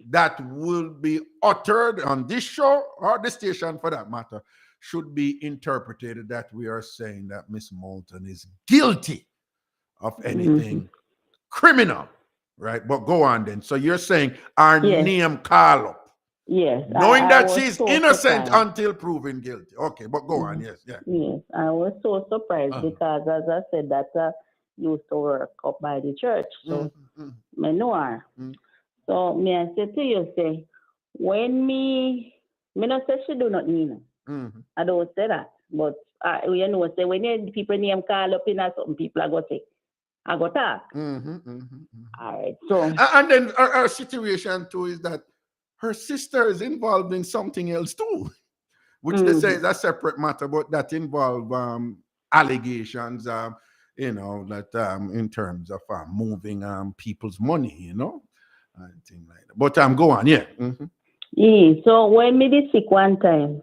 that will be uttered on this show or the station for that matter should be interpreted that we are saying that Miss Moulton is guilty of anything criminal, right? But go on then. So you're saying our name call up. Yes. Knowing that she's innocent until proven guilty. Okay, but go on. Yes. Yes, I was so surprised because, as I said, that used to work up by the church. So, I know her. So, me I say to you, say, when me not say she do not mean. I don't say that. But, say, when people name call up in something, people are going to say, I got talk. All right. So, and then our situation too is that her sister is involved in something else too, which they say is a separate matter, but that involve allegations, that in terms of moving people's money, and things like that. But go on, So when me did sick one time,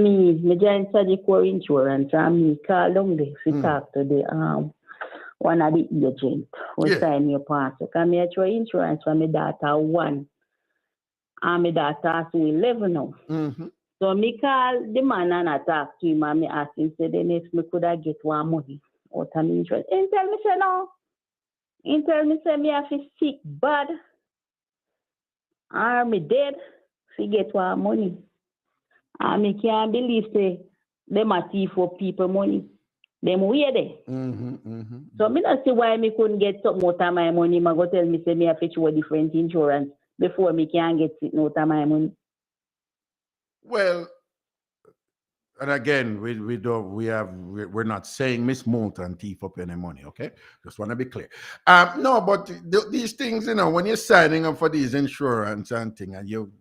me joined Sagicor Insurance, and me called down there to talk to the one of the agents who signed your pass. Because me actually insurance for my daughter 1. And my daughter to 11 now. So me call the man and I talk to him and me ask him, say, then if me could I get one money out of insurance. He tell me, say, no. He tell me, say, me have to sick bad. Or me dead to get one money. And me can't believe, say, them a thief for people money. Them weird there. So me not see why me couldn't get something out of my money. Me go tell me, say, me have to show different insurance before me can get it out of my money. Well, and again, we're not saying Miss Moulton thief up any money, okay? Just want to be clear. No, but these things, when you're signing up for these insurance and thing, and you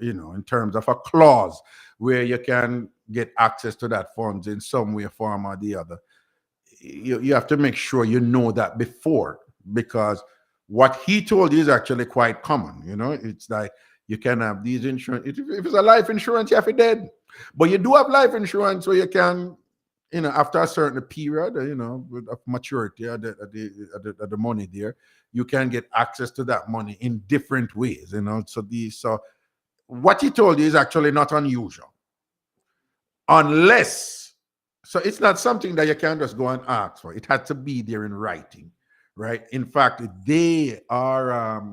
in terms of a clause where you can get access to that funds in some way, form, or the other, you have to make sure you know that before, because what he told you is actually quite common. It's like you can have these insurance. If it's a life insurance, you have to dead. But you do have life insurance where you can, after a certain period, of maturity of the money there, you can get access to that money in different ways. So what he told you is actually not unusual. Unless, so it's not something that you can just go and ask for. It had to be there in writing. Right. In fact, they are,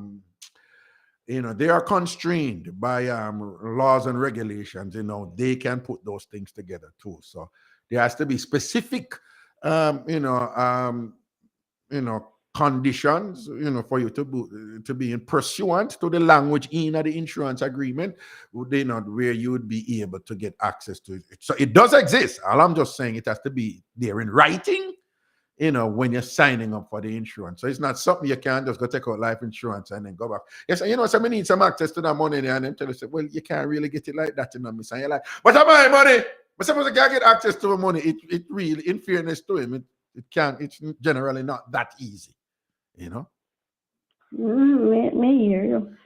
they are constrained by laws and regulations. They can put those things together too. So there has to be specific, conditions, for you to be in pursuant to the language in the insurance agreement, where you would be able to get access to it. So it does exist. All I'm just saying, it has to be there in writing. When you're signing up for the insurance. So it's not something you can just go take out life insurance and then go back. Yes, somebody needs some access to that money there, and them tell you, well, you can't really get it like that, miss. And you're like, but I'm my money. But suppose I can't get access to the money. It really, in fairness to him, it's generally not that easy, Me hear you.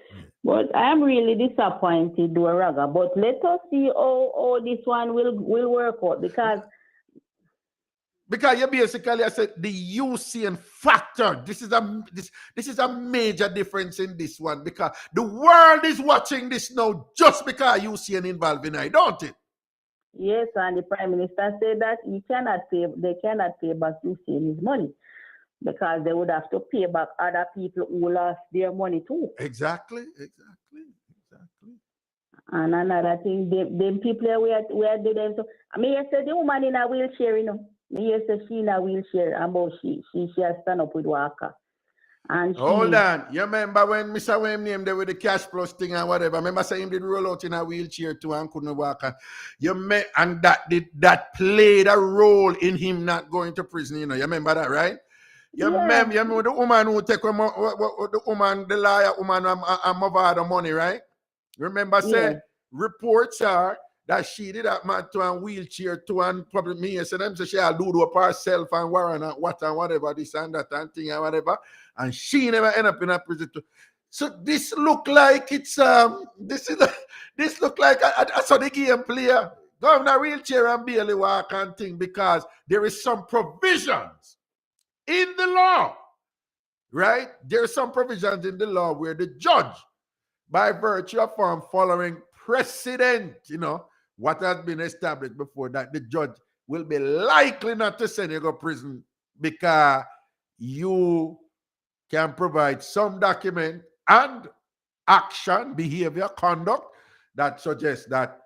But I'm really disappointed, Raga. But let us see how this one will work out because you basically, I said, the UCN factor. This is a major difference in this one because the world is watching this now just because UCN involved in it, don't it? yes, and the Prime Minister said that they cannot pay back UCN his money because they would have to pay back other people who lost their money too. Exactly. And another thing, them people where do them so. I mean, you said the woman in a wheelchair, you know. Me say she in a wheelchair, and but she has stand up with walker. And hold on. You remember when Mr. Wayne named there with the cash plus thing and whatever? Remember saying him did roll out in a wheelchair too and couldn't walk. And that played a role in him not going to prison, you know. You remember that, right? You remember the woman who take the lawyer woman and mother the money, right? Remember said reports are that she did that man to a wheelchair to and probably me so them say she'll do to herself and warrant and what and whatever this and that and thing and whatever, and she never end up in a prison too. So this look like it's this look like I saw the game player go in a wheelchair and barely walk and thing because there is some provisions in the law, right? There are some provisions in the law where the judge, by virtue of following precedent, you know, what has been established before, that the judge will be likely not to send you to prison because you can provide some document and action, behavior, conduct that suggests that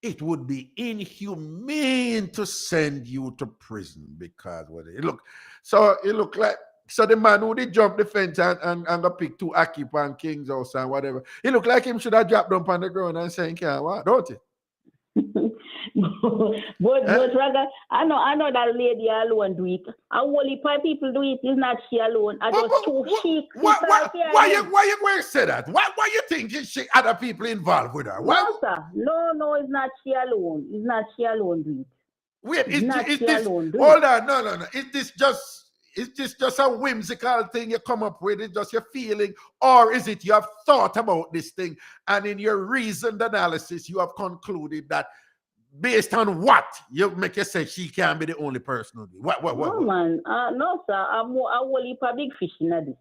it would be inhumane to send you to prison because what it look. So it look like. So the man who did jump the fence and go pick two Akip and King's house and whatever, he looked like him should have dropped down on the ground and saying, "Can't what?" Don't it? but Raga, I know that lady alone do it. And only five people do it. It's not she alone. I just two chic. Why you going to say that? Why you think she other people involved with her? Why? No, sir. No, it's not she alone. It's not she alone do it. Wait, is this hold on, no. Is this just a whimsical thing you come up with? It's just your feeling, or is it you have thought about this thing and in your reasoned analysis you have concluded that based on what you make you say she can't be the only person who do what? No, man. No, sir. I'm only a big fish in this.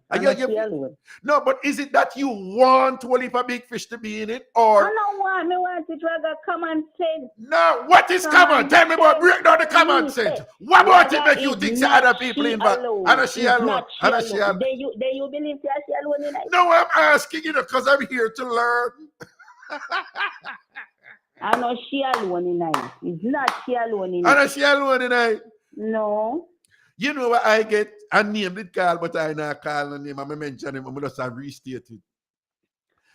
No, but is it that you want only a big fish to be in it, or I don't want. Me want it rather common sense. No, what is common? Tell me about break down the common sense. What about it make you think other people involved? And she alone. And she alone. Do you believe she alone in it? No, I'm asking you because I'm here to learn. I know she alone in it. It's not she alone in it. I know she alone in it. No. You know what I get? I named it call, but I not call the name. I mention him. I'm just have restated.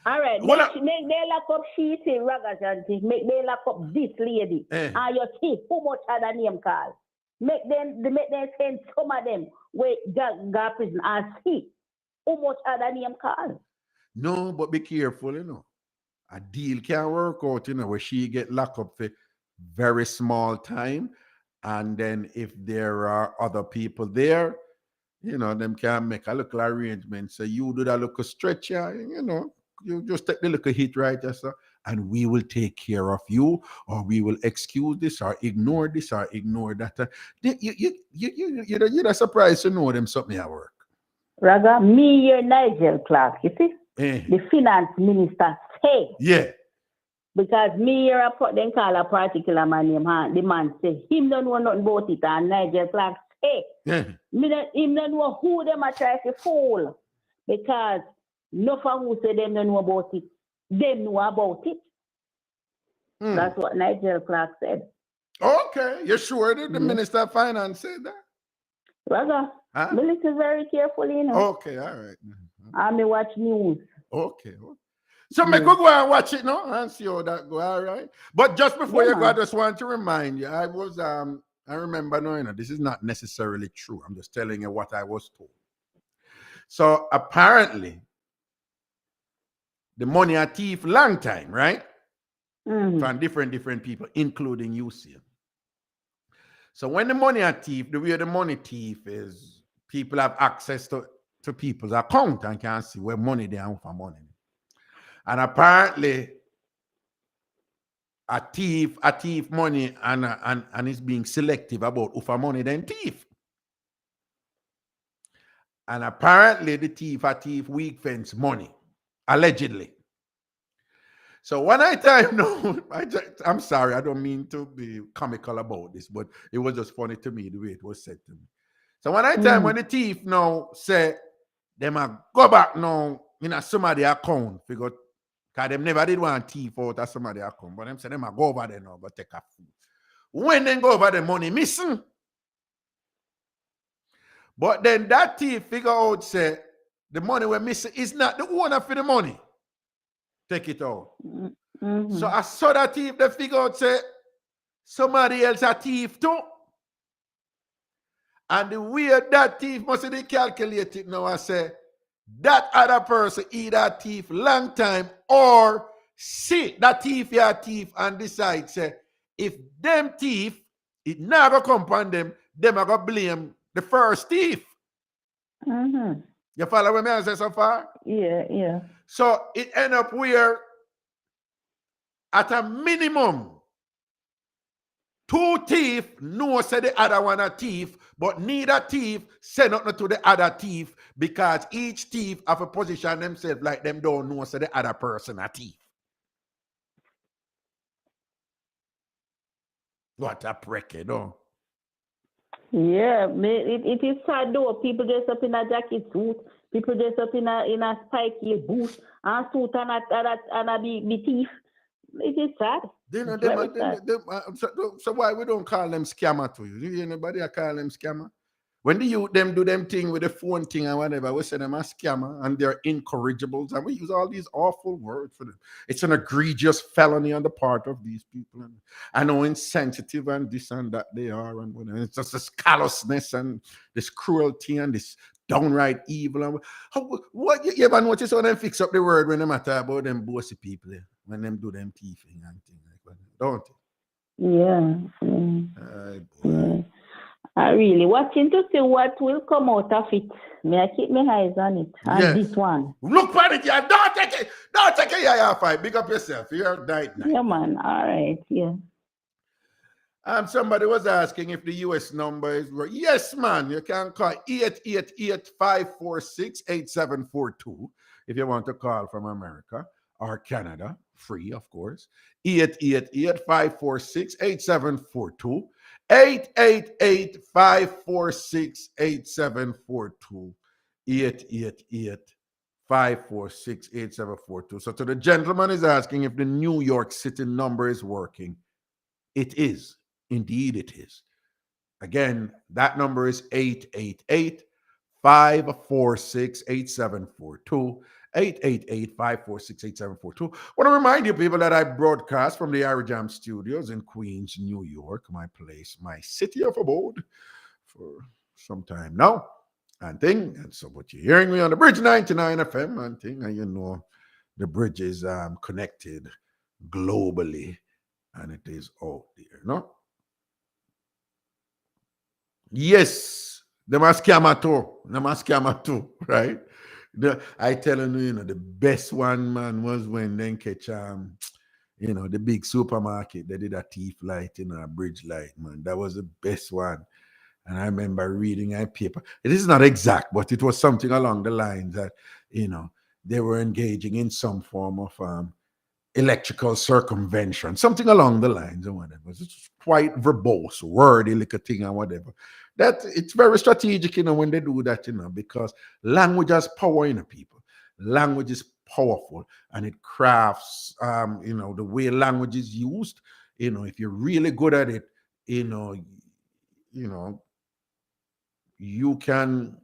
All right. Make they lock up she say Ragashanti. Make they lock up this lady. And you see how much other name call. Make them send some of them where got prison and see how much other name call. No, but be careful, you know. A deal can work out, you know, where she get locked up for very small time. And then if there are other people there, you know, them can make a little arrangement. So you do that little stretcher, you know, you just take the little hit right there, sir, and we will take care of you, or we will excuse this, or ignore this, or ignore that. You're not surprised to know them something at work. Raga, me here Nigel Clark, you see? The finance minister say. Yeah. Because me here then call a particular man name, the man say, him don't know nothing about it, and Nigel Clark say, him don't know who them are trying to fool. Because no one who say them don't know about it, them know about it. That's what Nigel Clark said. Okay, you're sure that the Minister of Finance said that? Raga, me listen very carefully, you know. Okay, all right. I may watch news. Okay. So me go and watch it now and see how that go, all right? But just before you go, I just want to remind you, I remember, no, you know, this is not necessarily true. I'm just telling you what I was told. So apparently, the money a thief long time, right? From different people, including UCN. So when the money a thief, the way the money thief is, people have access to to people's account and can see where money they have for money. And apparently, a thief money and is being selective about who for money then thief. And apparently the thief weak fence money, allegedly. So when I time no, I'm sorry, I don't mean to be comical about this, but it was just funny to me the way it was said to me. So when I time when the thief now say them a go back now in a somebody account, because them never did want thief out of somebody account, but them say them a go over there now, but take a food. When they go over the money missing, but then that thief figure out say the money we're missing is not the owner for the money. Take it out. So I saw that thief, they figure out say somebody else a thief too. And the way that thief must be calculated now, I say that other person either thief long time or see that thief ya thief and decide say if them thief, it never come upon them are gonna blame the first thief. You follow what I say so far? Yeah. So it end up where at a minimum, two thief know say the other one a thief, but neither thief say nothing to the other thief because each thief have a position themselves like them don't know say the other person a thief. What a prick, you know. Yeah, it is sad though. People dress up in a jacket suit, people dress up in a spike heel boot and suit and a be thief. It is sad. So why we don't call them scammer to you? You hear anybody call them scammer? When the youth them do them thing with the phone thing and whatever, we say them a scammer and they're incorrigibles and we use all these awful words for them. It's an egregious felony on the part of these people. And I know insensitive and this and that they are and whatever. It's just this callousness and this cruelty and this downright evil. And what you ever notice when they fix up the word when they matter about them bossy people when them do them thieving and things like that, don't it? Yeah. I really watching to see what will come out of it. May I keep my eyes on it. And this one. Look at it, yeah. Don't take it. Yeah, fight. Big up yourself. You're night. Yeah, man. All right. Yeah. Somebody was asking if the US number is right. Yes, man. You can call 888-546-8742 if you want to call from America or Canada. Free, of course. 888-546-8742. 888-546-8742. 888-546-8742. So to the gentleman is asking if the New York City number is working. It is. Indeed, it is. Again, that number is 888-546-8742. 888-546-8742. I want to remind you, people, that I broadcast from the Irie Jam Studios in Queens, New York, my place, my city of abode, for some time now. And so what you're hearing me on the Bridge 99 FM and thing, and you know the bridge is connected globally, and it is out there, no? Yes, they must scammer too, right? I telling you, the best one, man, was when they catch the big supermarket. They did a thief light, a bridge light, man. That was the best one. And I remember reading a paper. It is not exact, but it was something along the lines that, they were engaging in some form of electrical circumvention, something along the lines or whatever. It's quite verbose, wordy, like a thing or whatever. That it's very strategic, when they do that, because language has power in people. Language is powerful and it crafts, the way language is used. If you're really good at it, you can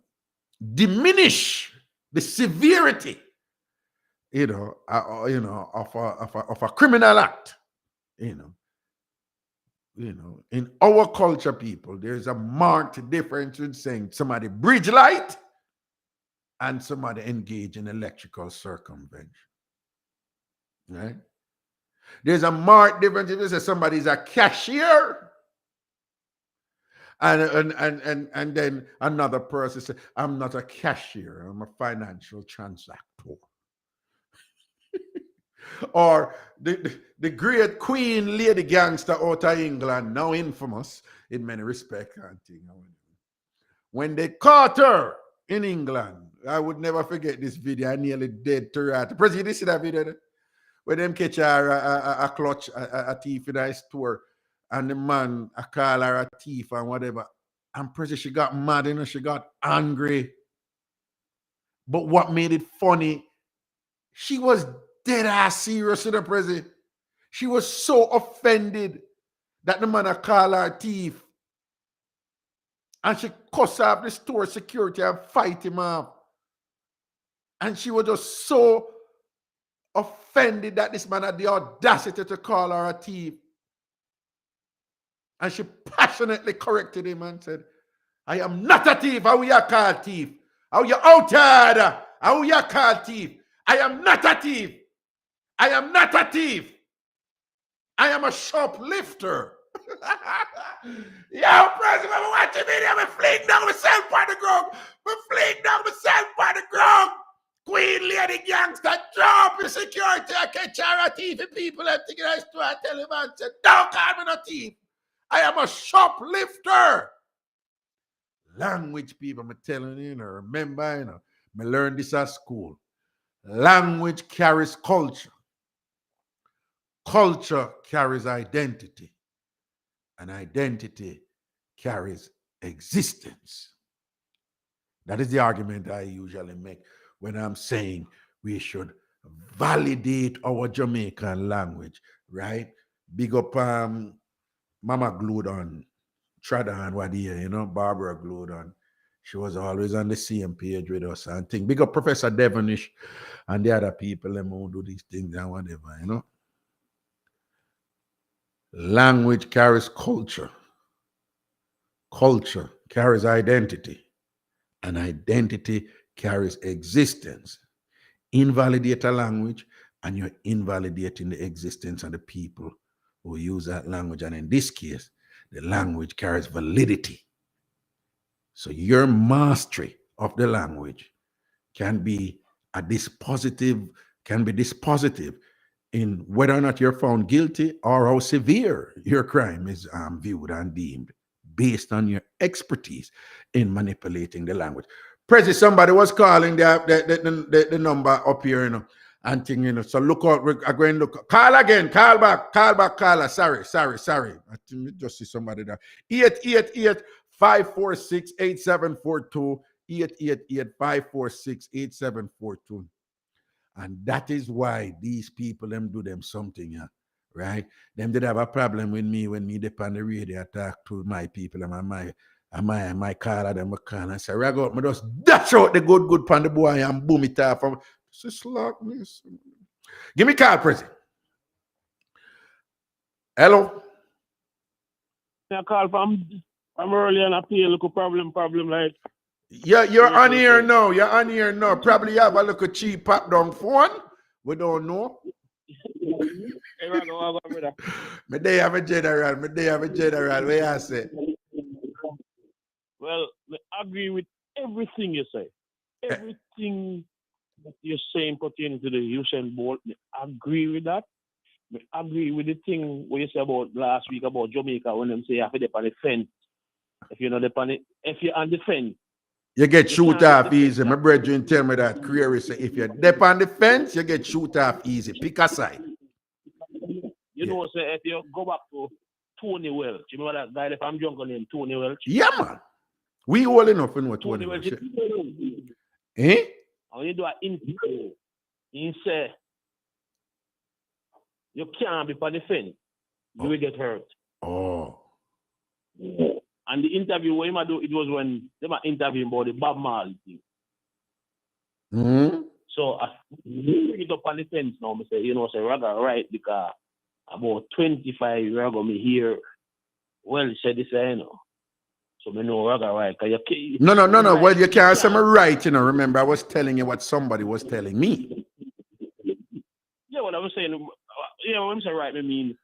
diminish the severity, of a criminal act, in our culture, people, there's a marked difference in saying somebody bridge light and somebody engage in electrical circumvention, right? There's a marked difference if you say somebody's a cashier And then another person said, I'm not a cashier, I'm a financial transactor. Or the great Queen Lady Gangster out of England, now infamous in many respects, when they caught her in England, I would never forget this video. I nearly dead to rat. President, you see that video? Where them catch her a clutch, a thief in a store, and the man I call her a thief and whatever. And President, she got mad, she got angry. But what made it funny, she was dead ass serious to the President. She was so offended that the man I call her a thief. And she cussed off the store security and fight him off. And she was just so offended that this man had the audacity to call her a thief. And she passionately corrected him and said, I am not a thief. How you call thief? How you outside? How you call thief? I am not a thief. I am not a thief. I am a shoplifter. Yo, President, I'm watching video. I'm fling down myself by the ground. I'm fling down myself by the ground. Queen Lady Gangster, drop the security. I catch her a thief. And people have to get a store and tell him and say, don't call me a thief. I am a shoplifter. Language, people, I'm telling you, remember, I learned this at school. Language carries culture. Culture carries identity. And identity carries existence. That is the argument I usually make when I'm saying we should validate our Jamaican language, right? Big up Mama Gludon, Tradan Wadia, Barbara Gludon. She was always on the same page with us and things. Big up Professor Devonish and the other people who do these things and whatever, Language carries culture. Culture carries identity. And identity carries existence. Invalidate a language, and you're invalidating the existence of the people who use that language. And in this case, the language carries validity. So your mastery of the language can be dispositive in whether or not you're found guilty or how severe your crime is viewed and deemed based on your expertise in manipulating the language. President, somebody was calling the number up here, and thing, so look out, again, look, call again, call back, caller. Sorry. I think just see somebody there. 888-546-8742, 888-546-8742. And that is why these people, them do them something, right? Them did have a problem with me when me dip on the radio talk to my people and my caller, them call and say, Rago, me just dash out the good pan the boy and boom it off. This is slackness. Give me call, President. Hello? I call from early and I pay a little problem like. Yeah, you're on here now. Probably you have a little cheap pop down phone. We don't know. Me they have a general. What you say? Well, I agree with everything you say. Everything that you're saying pertaining to the Usain Bolt, I agree with that. I agree with the thing what you said about last week about Jamaica when them say you have to depend on the fence. If you're not if you're on the fence, you get shoot off easy. My brethren tell me that career say if you're dep on the fence, you get shoot off easy. Pick a side. You know, say if you go back to Tony Welch, you remember that guy from Jungle named Tony Welch? Yeah, man. We all enough in what Tony Welch. Eh? When you do an interview, he say you can't be on the fence. You will get hurt. Oh. And the interview what I do, it was when they were interviewing about the Bob Marley thing. Mm-hmm. So I bring it up on the fence now. I say, say Raga right because about 25 years ago me here. Well, said this, So me know Raga right. No. Well, you can't say me right, Remember, I was telling you what somebody was telling me. Yeah, what I was saying. When I say right, I mean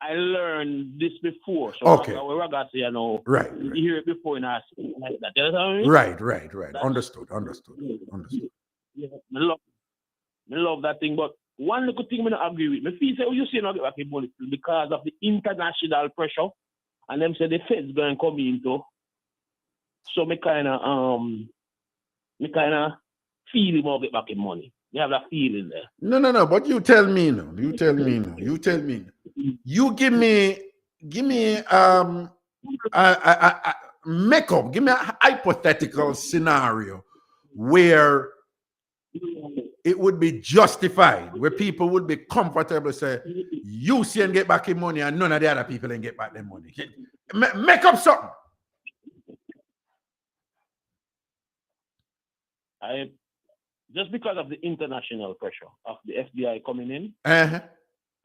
I learned this before. So Okay. Ragas, you know, Right. you hear it before in our like that. You know what I mean? Right. Understood. Yeah, I love that thing. But one little thing I don't agree with. Me feel say, you see not get back in money because of the international pressure, and them say the Fed's going to come into. So me kind of feel him get back in money. You have that feeling there. No. But you tell me now. You give me make up. Give me a hypothetical scenario where it would be justified, where people would be comfortable say, you see and get back your money and none of the other people ain't get back their money. Make up something. Just because of the international pressure of the FBI coming in,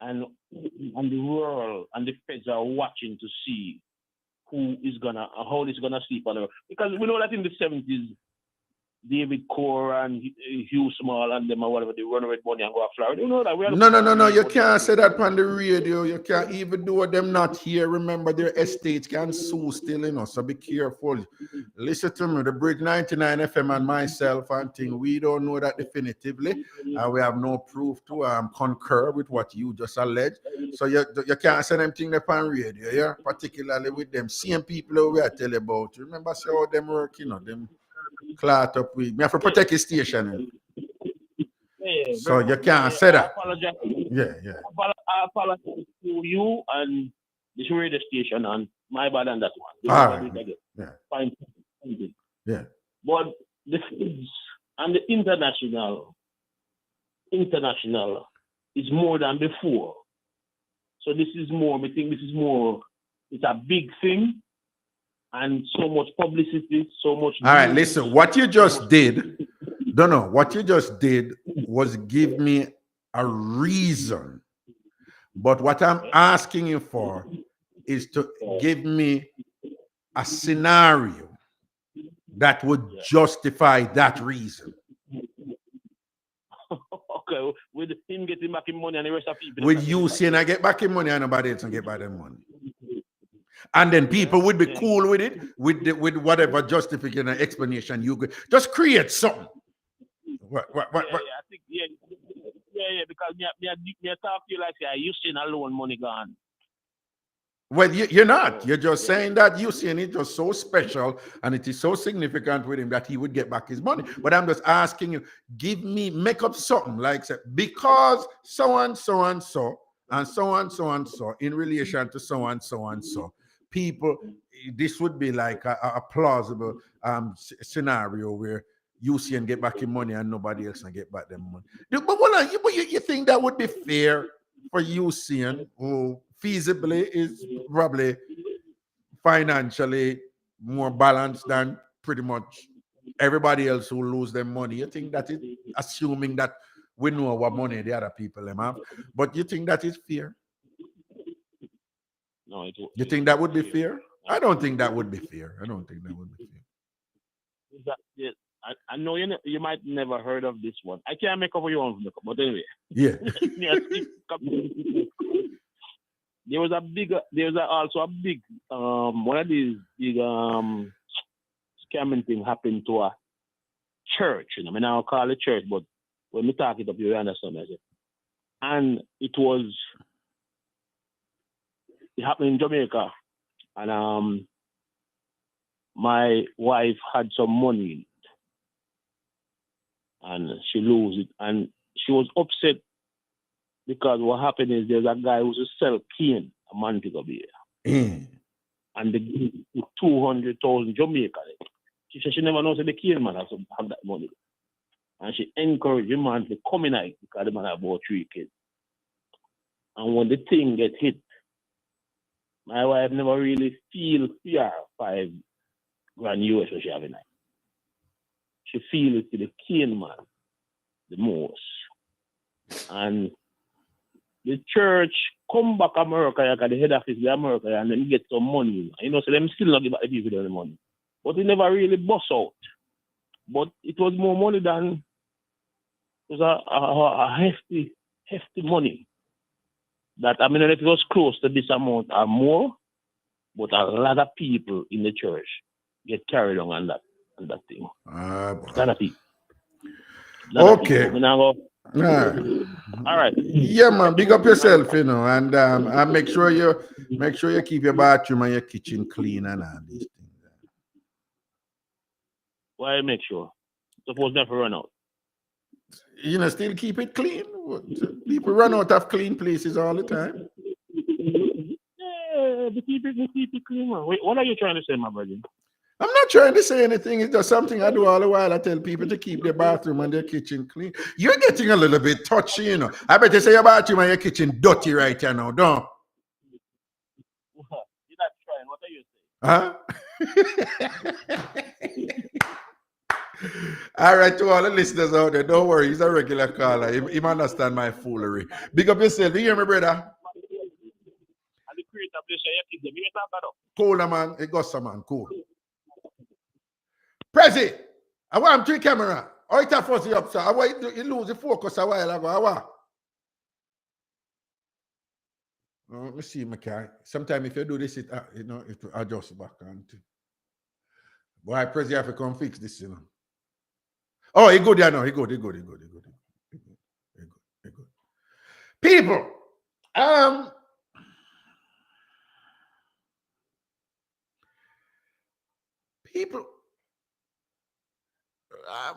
and the world and the feds are watching to see how it's gonna sleep on it. Because we know that in the 70s, David Core and Hugh Small and them or whatever, they run with money and go to Florida. You know that No. You can't say that on the radio. You can't even do them not here. Remember, their estates can sue still, you know. So be careful. Listen to me, the Bridge 99 FM and myself and thing. We don't know that definitively, and we have no proof to concur with what you just alleged. So you can't say them thing on radio, yeah. Particularly with them same people who we are telling about. Remember, see how them work, you know, them. Clot up with me. I have to protect his station. Yeah, so you can't say that. I apologize. Yeah. I apologize to you and the radio station and my bad on that one. All right. Yeah. Fine. Yeah. But the feds and the international is more than before. So this is more. I think this is more. It's a big thing. And so much publicity, so much. All right, listen. What you just did, what you just did was give me a reason. But what I'm asking you for is to give me a scenario that would justify that reason. Okay, with him getting back in money and the rest of people. With you saying I get back in money and nobody else can get back their money. And then people would be cool with it, with whatever justification and explanation you could. Just create something. What? I think, because me talk to you like you seen alone money gone. Well, you're not. You're just saying that you seeing it was so special and it is so significant with him that he would get back his money. But I'm just asking you, make up something like say, because so and so and so and so and so and so in relation to so and so and so. People, this would be like a plausible scenario where you see and get back your money and nobody else can get back their money. But you think that would be fair for you seeing who feasibly is probably financially more balanced than pretty much everybody else who lose their money? You think that is assuming that we know what money the other people have, but you think that is fair? No, you think that would be fair? I don't think that would be fair. I don't think that would be fair. I know you might never heard of this one. I can't make up for your own, but anyway. Yeah. There was also a big one of these big scamming thing happened to a church. You know, I mean, I'll call it church, but when we talk it up, you understand. And it happened in Jamaica, and my wife had some money in it, and she lose it, and she was upset because what happened is there's a guy who used to sell cane a month ago here, and the 200,000 Jamaica. She said she never knows that the cane man has have that money, and she encouraged the man to come in because the man had about 3 kids, and when the thing get hit. My wife never really feel fear $5 grand US when she have a night. She feel it to the cane man the most. And the church come back America, the head office in America, and then get some money. You know, so them still not give back the people the money. But it never really bust out. But it was more money than it was a hefty money. that, I mean, if it was close to this amount or more, but a lot of people in the church get carried on that thing. A lot of people. Okay. All right. Yeah, man. Big up yourself, you know, and make sure you keep your bathroom and your kitchen clean and all these things. Why make sure? Suppose never run out. You know, still keep it clean. People run out of clean places all the time. Yeah, keep it clean. Man. Wait, what are you trying to say, my brother? I'm not trying to say anything. It's just something I do all the while. I tell people to keep their bathroom and their kitchen clean. You're getting a little bit touchy, you know. I bet you say your bathroom and your kitchen dirty right here now, don't? You're not trying. What are you saying? Huh? All right, to all the listeners out there, don't worry. He's a regular caller. He understand my foolery. Big up yourself. You hear me, brother? Cool, man. It goes, man. Cool. Prezi, I want to camera. How it force you up, sir? I want you lose the focus a while ago. I want. Let me see, Mackay. Sometimes if you do this, it adjusts back on. Boy, Prezi have to come fix this, you know. Oh, he good, yeah, no, he good. People,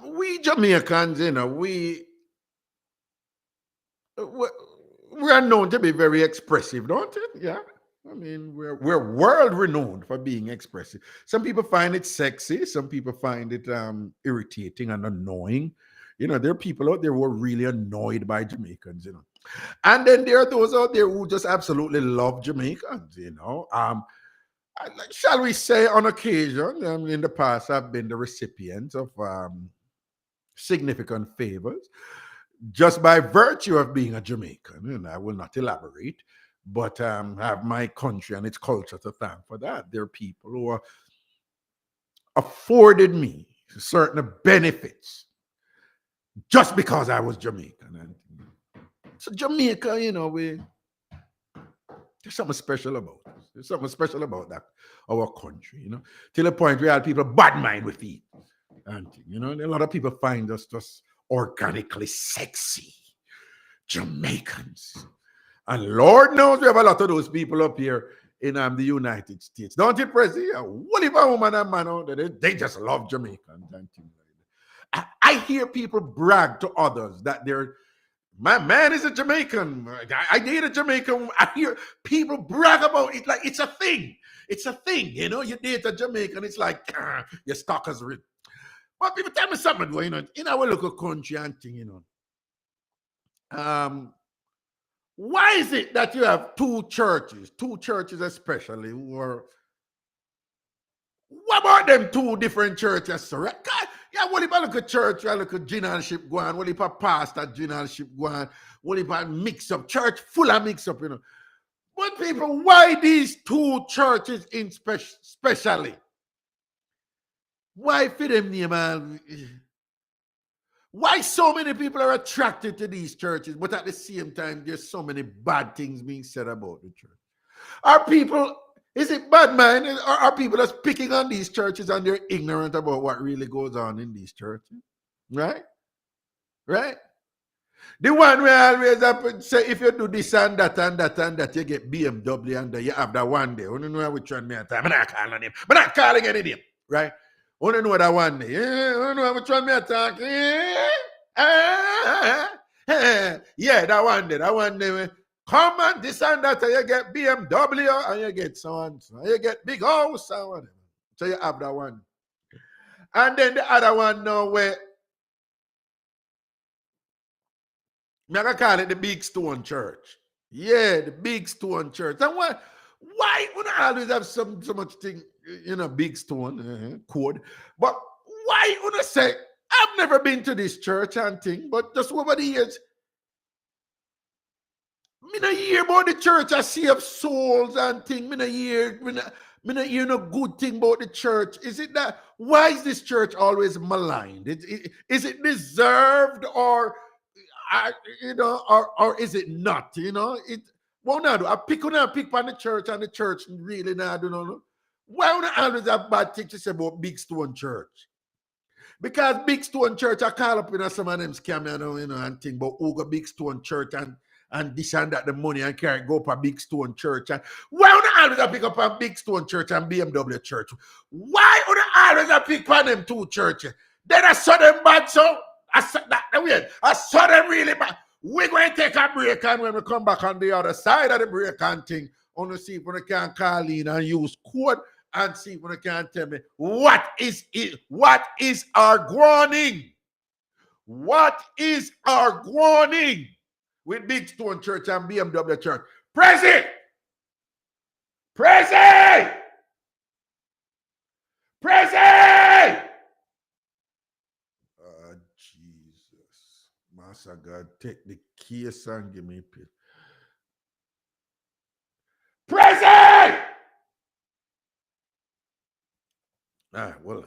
we Jamaicans, you know, we're known to be very expressive, don't it? Yeah. I mean, we're world renowned for being expressive. Some people find it sexy. Some people find it irritating and annoying. You know, there are people out there who are really annoyed by Jamaicans, you know. And then there are those out there who just absolutely love Jamaicans, you know. Shall we say on occasion, in the past, I've been the recipient of significant favors just by virtue of being a Jamaican, and I will not elaborate, but have my country and its culture to thank for that. There are people who are afforded me certain benefits just because I was Jamaican. And so Jamaica, you know, there's something special about us. There's something special about that, our country, you know, till the point where people bad mind with it. And, you know, a lot of people find us just organically sexy Jamaicans. And Lord knows we have a lot of those people up here in the United States. Don't you, Prezi? What if a woman and man out there, they just love Jamaicans and things like that. I hear people brag to others that my man is a Jamaican. I date a Jamaican. I hear people brag about it like it's a thing. It's a thing, you know. You date a Jamaican, it's like your stockers rich. But people tell me something, you know, in our local country and thing, you know. Why is it that you have two churches especially, who are, what about them two different churches, sir? God, yeah, what if I look at church, I look at generalship go on, what if a pastor generalship go on, what if I mix up, church full of mix up, you know. But people, why these two churches in specially? Why for them name, man? Why so many people are attracted to these churches, but at the same time, there's so many bad things being said about the church? Are people, is it bad mind, or are people just picking on these churches and they're ignorant about what really goes on in these churches? Right? Right? The one where I always have say, if you do this and that and that and that, you get BMW and you have that one day. You know which one me at time. I'm not calling him. I'm not calling any name. Right? You know that one day. You know which one me attack. Yeah, that one day. That one day. Come and this and that, and you get BMW and you get so and so. You get big house and whatever. So you have that one. And then the other one now where I'm going to call it the Big Stone Church. Yeah, the Big Stone Church. And why would I always have so much thing, you know, Big Stone code? But why would I say, I've never been to this church and thing, but just over the years, I don't hear about the church. I see of souls and thing. I don't hear no good thing about the church. Is it that? Why is this church always maligned? Is it deserved, or you know, or is it not? You know, What now do? I pick on the church and the church really now do no. Why would I always have bad things to say about Big Stone Church? Because Big Stone Church, I call up in some of them scam, and think about who go Big Stone Church and this and that the money and carry go up a Big Stone Church. And why would I always pick up a Big Stone Church and BMW Church? Why would I always pick on them two churches? Then I saw them bad, so I saw them really bad. We're going to take a break, and when we come back on the other side of the break and thing, I want to see if we can call in and use code and see if we can tell me what is it? What is our warning? What is our warning with Big Stone Church and BMW Church? Prezi! Prezi! Prezi! Jesus. Master God, take the case and give me a pill. Prezi! Well.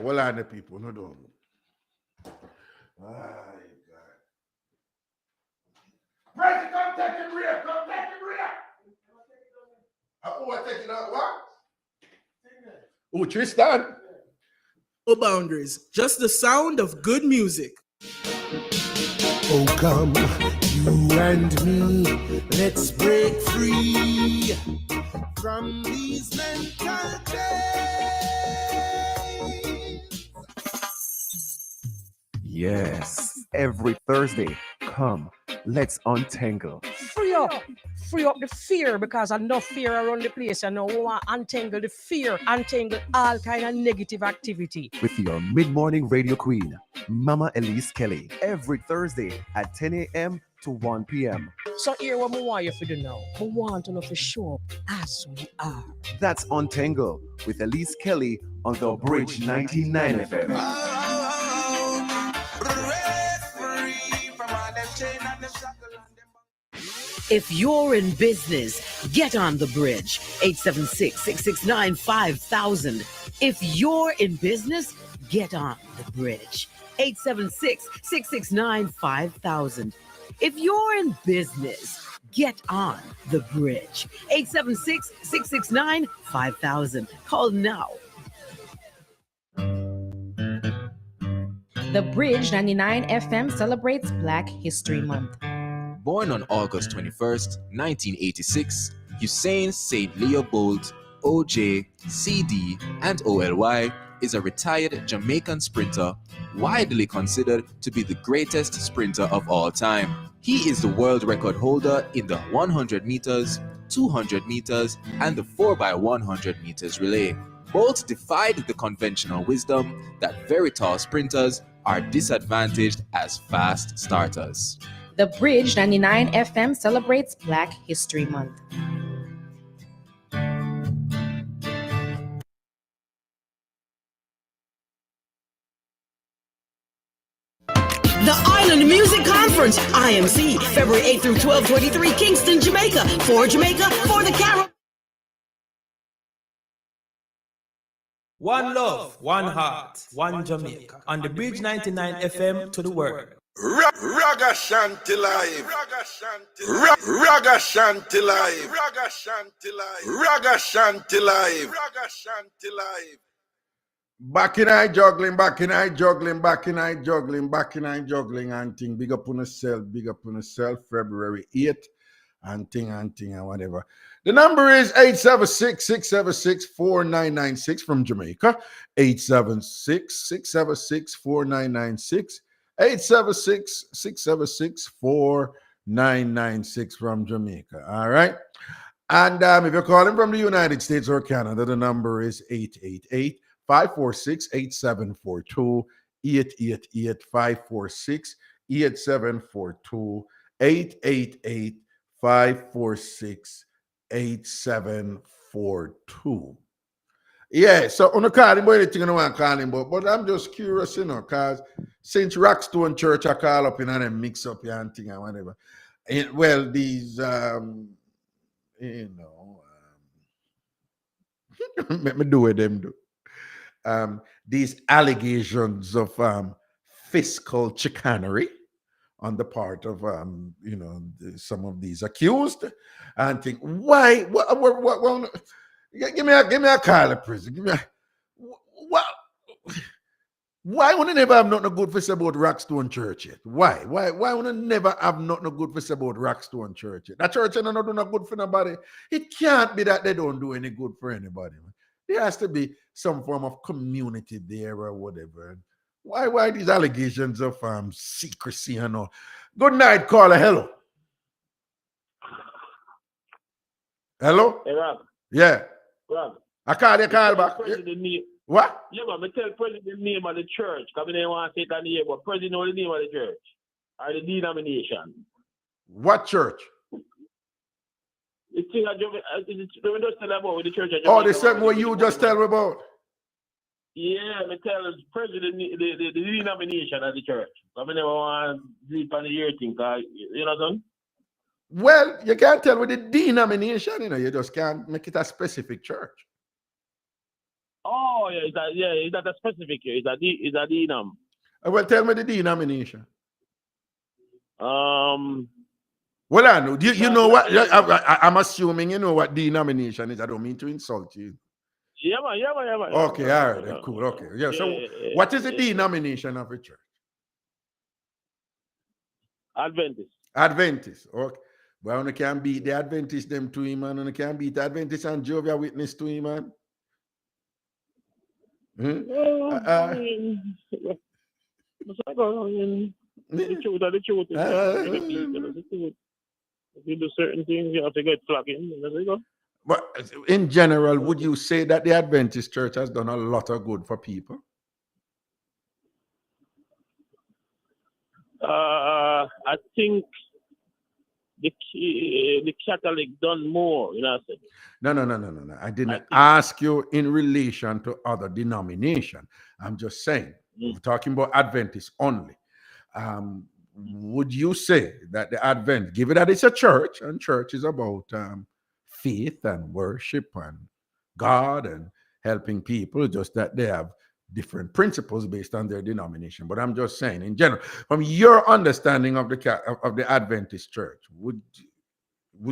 Well, on the people, no don't. God. Prezi, come take him here. Come take him here. I take it out. What? Oh, Tristan. No boundaries, just the sound of good music. Oh, come, you and me, let's break free from these mental chains. Yes, every Thursday, come, let's untangle. Free up the fear, because I know fear around the place. I know we want to untangle the fear, untangle all kind of negative activity. With your mid-morning radio queen, Mama Elise Kelly, every Thursday at 10 a.m. to 1 p.m. So here what we want you to do now. We want to know for sure as we are. That's Untangle with Elise Kelly on the Bridge 99 FM. If you're in business, get on the bridge. 876-669-5000. If you're in business, get on the bridge. 876-669-5000. If you're in business, get on the bridge. 876-669-5000. Call now. The Bridge 99 FM celebrates Black History Month. Born on August 21st, 1986, Hussein Said Leopold, OJ, CD, and OLY is a retired Jamaican sprinter, widely considered to be the greatest sprinter of all time. He is the world record holder in the 100 meters, 200 meters, and the 4x100 meters relay. Bolt defied the conventional wisdom that very tall sprinters are disadvantaged as fast starters. The Bridge 99 FM celebrates Black History Month. The Island Music Conference, IMC, February 8th through 12, 23, Kingston, Jamaica. For Jamaica, for the Caribbean. One love, one heart, one Jamaica. On the Bridge 99 FM to the world. Ragashanti live. Ragashanti live. Ragashanti live. Ragashanti live. Ragashanti live. Back in eye juggling, back in eye juggling, back in eye juggling, back in eye juggling and thing. Big up on yourself, February 8th and thing and whatever. The number is 876-676-4996 from Jamaica. 876-676-4996. 876-676-4996 from Jamaica. All right. And if you're calling from the United States or Canada, the number is 888-546-8742. 888-546-8742. 888-546-8742. Yeah, so on the call him, anything I want to call him, but I'm just curious, because since Rockstone Church, I call up and then mix up your thing and whatever. Well, these, let me do what them do. These allegations of fiscal chicanery on the part of some of these accused, and think why give me a call at prison. Give me why would never have nothing good for say about Rockstone Church yet? Why would never have nothing good for say about Rockstone Church yet? That church ain't not do no good for nobody. It can't be that they don't do any good for anybody. Man. There has to be some form of community there or whatever. Why these allegations of secrecy and all? Good night, caller. Hello. Hello? Hey, Rob. Yeah. Rob. I call you call back. What? Yeah, but I tell president the name of the church. Because they want to take a name, but president know the name of the church. Or the denomination. What church? The thing I just tell about with the church. Oh, the same way you just tell me about. Yeah, I tell the president the denomination of the church. I never want to sleep on the ear thing, you know what I'm Well, you can't tell with the denomination, you just can't make it a specific church. Oh, yeah, is that a specific here? Is that denum? Well, tell me the denomination. Well, I know. You know what? I'm assuming you know what denomination is. I don't mean to insult you. Yeah, man. Okay, all right, cool. Okay, yeah. So, what is the denomination of a church? Adventist. Okay. Well, one can beat the Adventist them to him, man. One can beat the Adventist and Jehovah's Witness to him, man. The truth. If you do certain things, you have to get flagging. There you go. But in general, would you say that the Adventist church has done a lot of good for people? I think the Catholic done more, you know. No. I didn't ask you in relation to other denomination. I'm just saying, we're talking about Adventists only. Would you say that the Advent, given that it's a church, and church is about faith and worship and God and helping people, just that they have different principles based on their denomination. But I'm just saying, in general, from your understanding of the Adventist church, would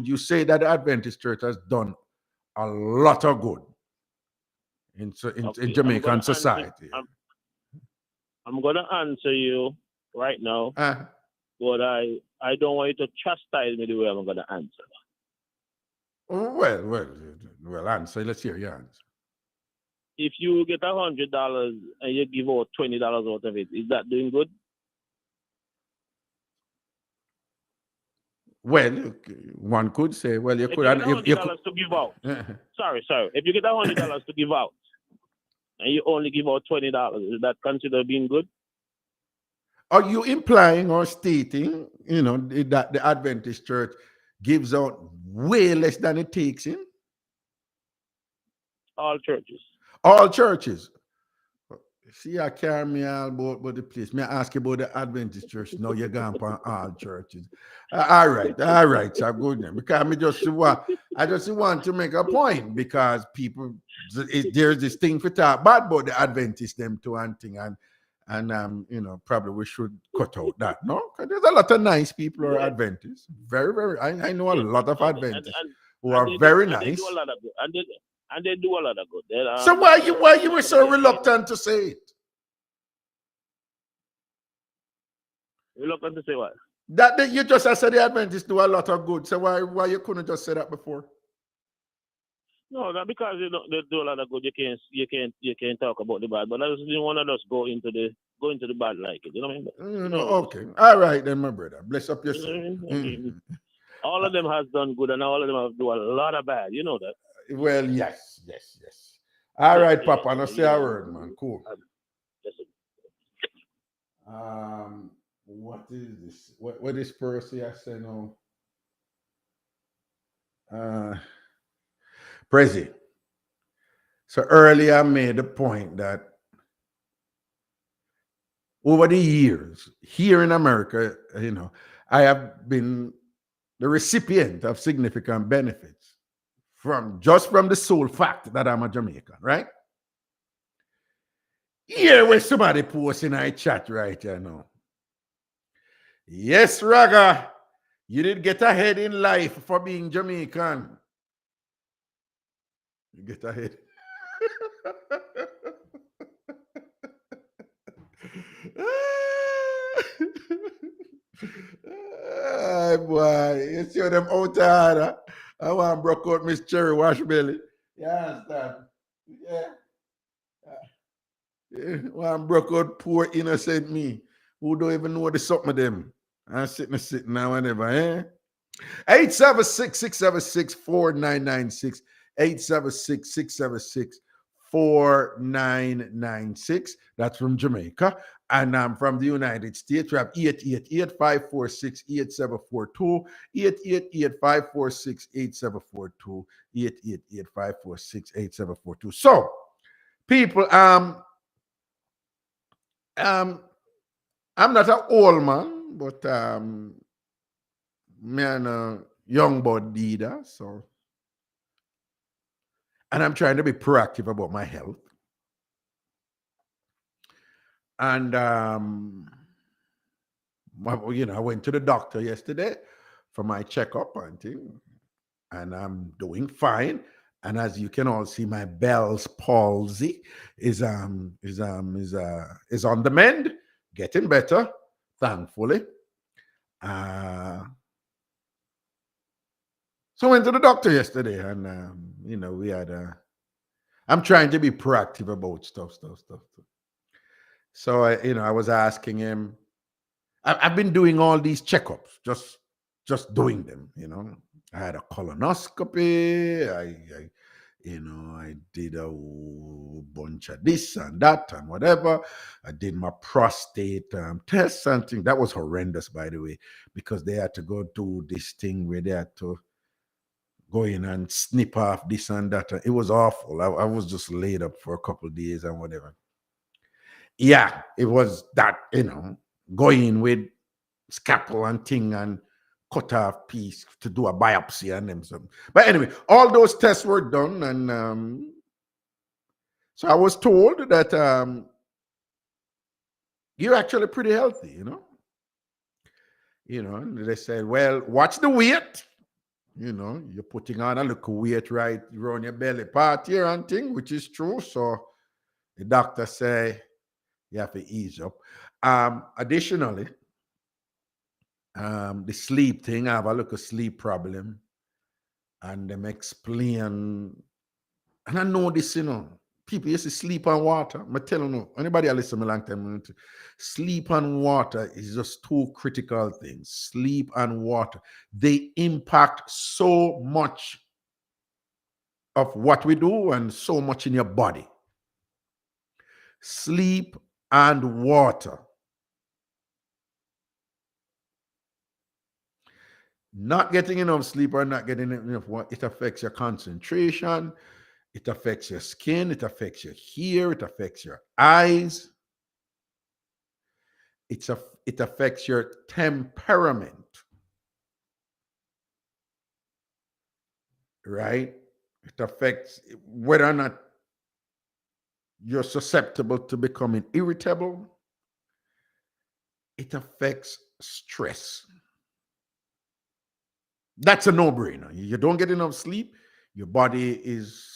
you say that the Adventist church has done a lot of good in Jamaican society? I'm going to answer you right now, but I don't want you to chastise me the way I'm going to answer. Well, answer. Let's hear your answer. If you get $100 and you give out $20 out of it, is that doing good? Well, one could say, well, you could. $100 to give out. Sorry. If you get $100 to give out and you only give out $20, is that considered being good? Are you implying or stating, that the Adventist church gives out way less than it takes in? All churches. All churches. See, I carry me all about the place. May I ask you about the Adventist church? No, you're going for all churches. All right, so good then. Because I just want to make a point, because people, there's this thing for talk bad about the Adventists, them too, and thing, and probably we should cut out that. No, because there's a lot of nice people who are Adventists. Very, very. I know a lot of Adventists who are very nice. They do a lot of good. And they do a lot of good. So why you were so reluctant to say it? Reluctant to say what? That you just said the Adventists do a lot of good. So why you couldn't just say that before? No, not because they do a lot of good. You can't talk about the bad. But I just didn't want to just go into the bad like it. You know what I mean? Okay. All right then, my brother. Bless up your soul. All of them has done good, and all of them have do a lot of bad. You know that. Well, yes. All right, Papa. I'll say a word, man. Cool. What is this? What is Percy? I say no. Prezi. So earlier I made the point that over the years here in America, I have been the recipient of significant benefits from the sole fact that I'm a Jamaican, right? Here where somebody posts in our chat right here now. Yes, Raga. You did get ahead in life for being Jamaican. You get ahead. Ay, boy. You see them out there. I want broke out Miss Cherry Wash Belly. You understand? Yeah. One broke out poor innocent me who don't even know the something of them. I'm sitting now whenever, eh? 876-676-4996. 876-676-4996. That's from Jamaica. And from the United States, we have 888-546-8742. 888-546-8742. 888-546-8742. So, people, I'm not an old man, but me and a young bud leader, so, and I'm trying to be proactive about my health. And I went to the doctor yesterday for my checkup and thing, and I'm doing fine. And as you can all see, my Bell's palsy is on the mend, getting better, thankfully. So I went to the doctor yesterday, and we had I'm trying to be proactive about stuff. So I was asking him. I've been doing all these checkups, just doing them. I had a colonoscopy. I did a bunch of this and that and whatever. I did my prostate test and thing. That was horrendous, by the way, because they had to go do this thing where they had to go in and snip off this and that. It was awful. I was just laid up for a couple of days and whatever. Yeah, it was that, go in with scalpel and thing and cut off piece to do a biopsy and them some. But anyway, all those tests were done, and so I was told that you're actually pretty healthy, and they said, well, watch the weight. You're putting on a little weight right around your belly part here and thing, which is true. So the doctor say you have to ease up. Additionally, the sleep thing, I have a little sleep problem. And them explain, and I know this, people used to sleep on water. I'm telling you, anybody I listen to me long time, sleep on water is just two critical things. Sleep and water. They impact so much of what we do and so much in your body. Sleep and water. Not getting enough sleep or not getting enough water, it affects your concentration. It affects your skin. It affects your hair. It affects your eyes. It affects your temperament. Right? It affects whether or not you're susceptible to becoming irritable. It affects stress. That's a no-brainer. You don't get enough sleep, your body is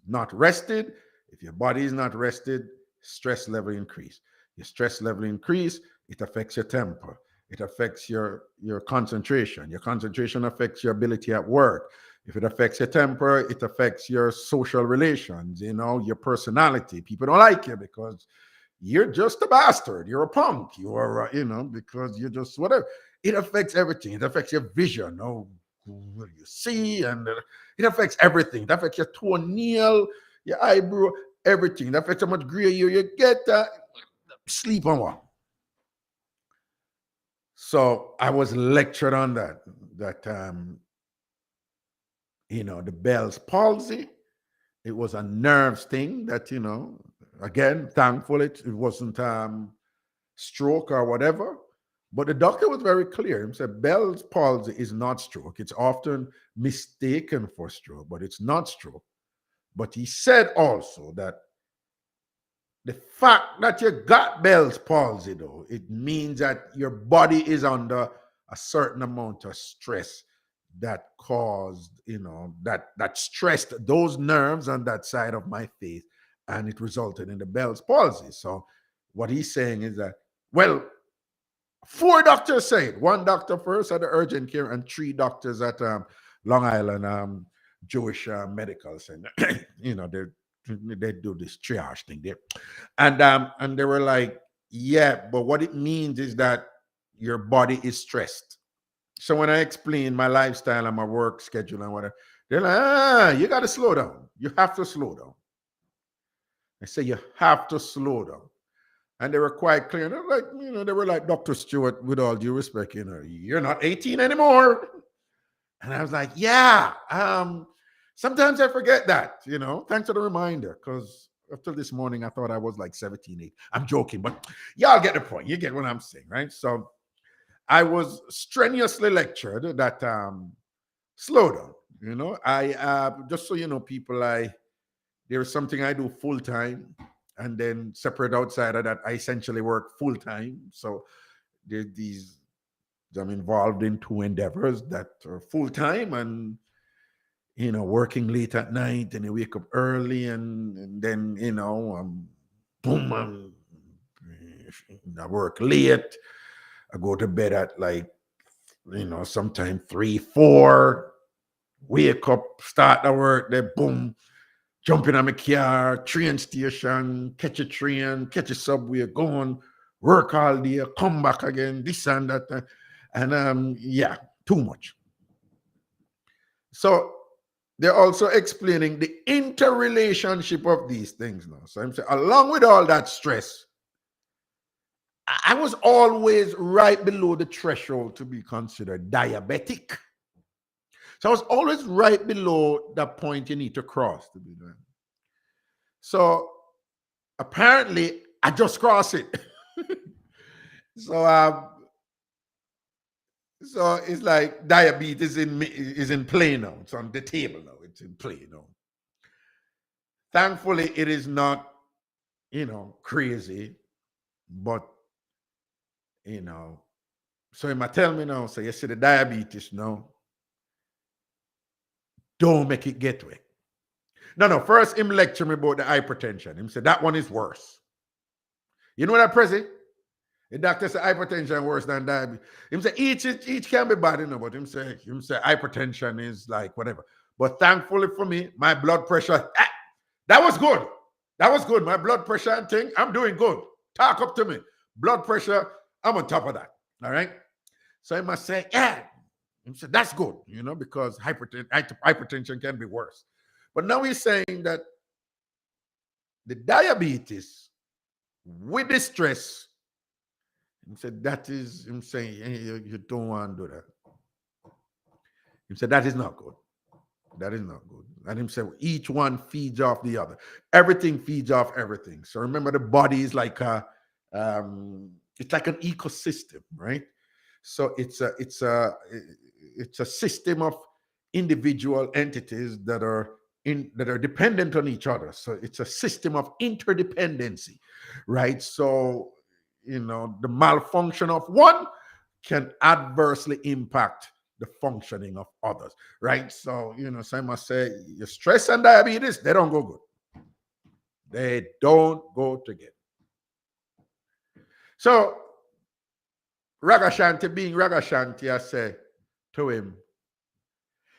not rested. If your body is not rested, stress level increase. Your stress level increase, it affects your temper. It affects your concentration. Your concentration affects your ability at work. If it affects your temper, it affects your social relations, your personality. People don't like you because you're just a bastard. You're a punk. You are, because you're just whatever. It affects everything. It affects your vision. What you see, and it affects everything. It affects your toenail, your eyebrow, everything. It affects how much gray hair you get. Sleep on one. So I was lectured on that the Bell's palsy. It was a nerves thing that again, thankfully it wasn't stroke or whatever. But the doctor was very clear. He said Bell's palsy is not stroke. It's often mistaken for stroke, but it's not stroke. But he said also that The fact that you got Bell's palsy, though, it means that your body is under a certain amount of stress that caused, that stressed those nerves on that side of my face, and it resulted in the Bell's palsy. So what he's saying is that, well, 4 doctors say it. 1 doctor first at the urgent care and 3 doctors at Long Island Jewish Medical Center. They do this triage thing there, and they were like, yeah, but what it means is that your body is stressed. So when I explain my lifestyle and my work schedule and whatever, they're like, you got to slow down. You have to slow down. I say you have to slow down. And they were quite clear. They're like, they were like, Dr. Stewart, with all due respect, you're not 18 anymore. And I was like, yeah. Sometimes I forget that, Thanks for the reminder, because up till this morning, I thought I was like 17, 8. I'm joking, but y'all get the point. You get what I'm saying, right? So I was strenuously lectured that slow down. I just so you know, people, there's something I do full time, and then separate outside of that, I essentially work full time. So there's these, I'm involved in 2 endeavors that are full time, and working late at night, and I wake up early, and then boom, I work late. I go to bed at sometime 3, 4. Wake up, start the work, then boom, jump in my car, train station, catch a train, catch a subway, go on, work all day, come back again, this and that. And yeah, too much. So they're also explaining the interrelationship of these things now. So I'm saying, along with all that stress, I was always right below the threshold to be considered diabetic. So I was always right below that point you need to cross to be done. So apparently, I just crossed it. So it's like diabetes is in play now. It's on the table now. It's in play now. Thankfully, it is not, crazy, but so he might tell me now, so you see the diabetes now, don't make it get away. No, first him lecture me about the hypertension. Him said that one is worse. You know that, Prezi? The doctor said hypertension worse than diabetes. Him say each can be bad, but him say hypertension is like whatever. But thankfully for me, my blood pressure, that was good. That was good. My blood pressure and thing, I'm doing good. Talk up to me. Blood pressure, I'm on top of that. All right. So I must say, yeah. He said, that's good, because hypertension can be worse. But now he's saying that the diabetes with the stress, he said, that is, him saying, you don't want to do that. He said, that is not good. That is not good. And him said, each one feeds off the other. Everything feeds off everything. So remember, the body is like it's like an ecosystem, right? So it's a system of individual entities that are dependent on each other. So it's a system of interdependency, right? So the malfunction of one can adversely impact the functioning of others, right? So so I must say, your stress and diabetes, they don't go good. They don't go together. So Ragashanti, being Ragashanti, I say to him,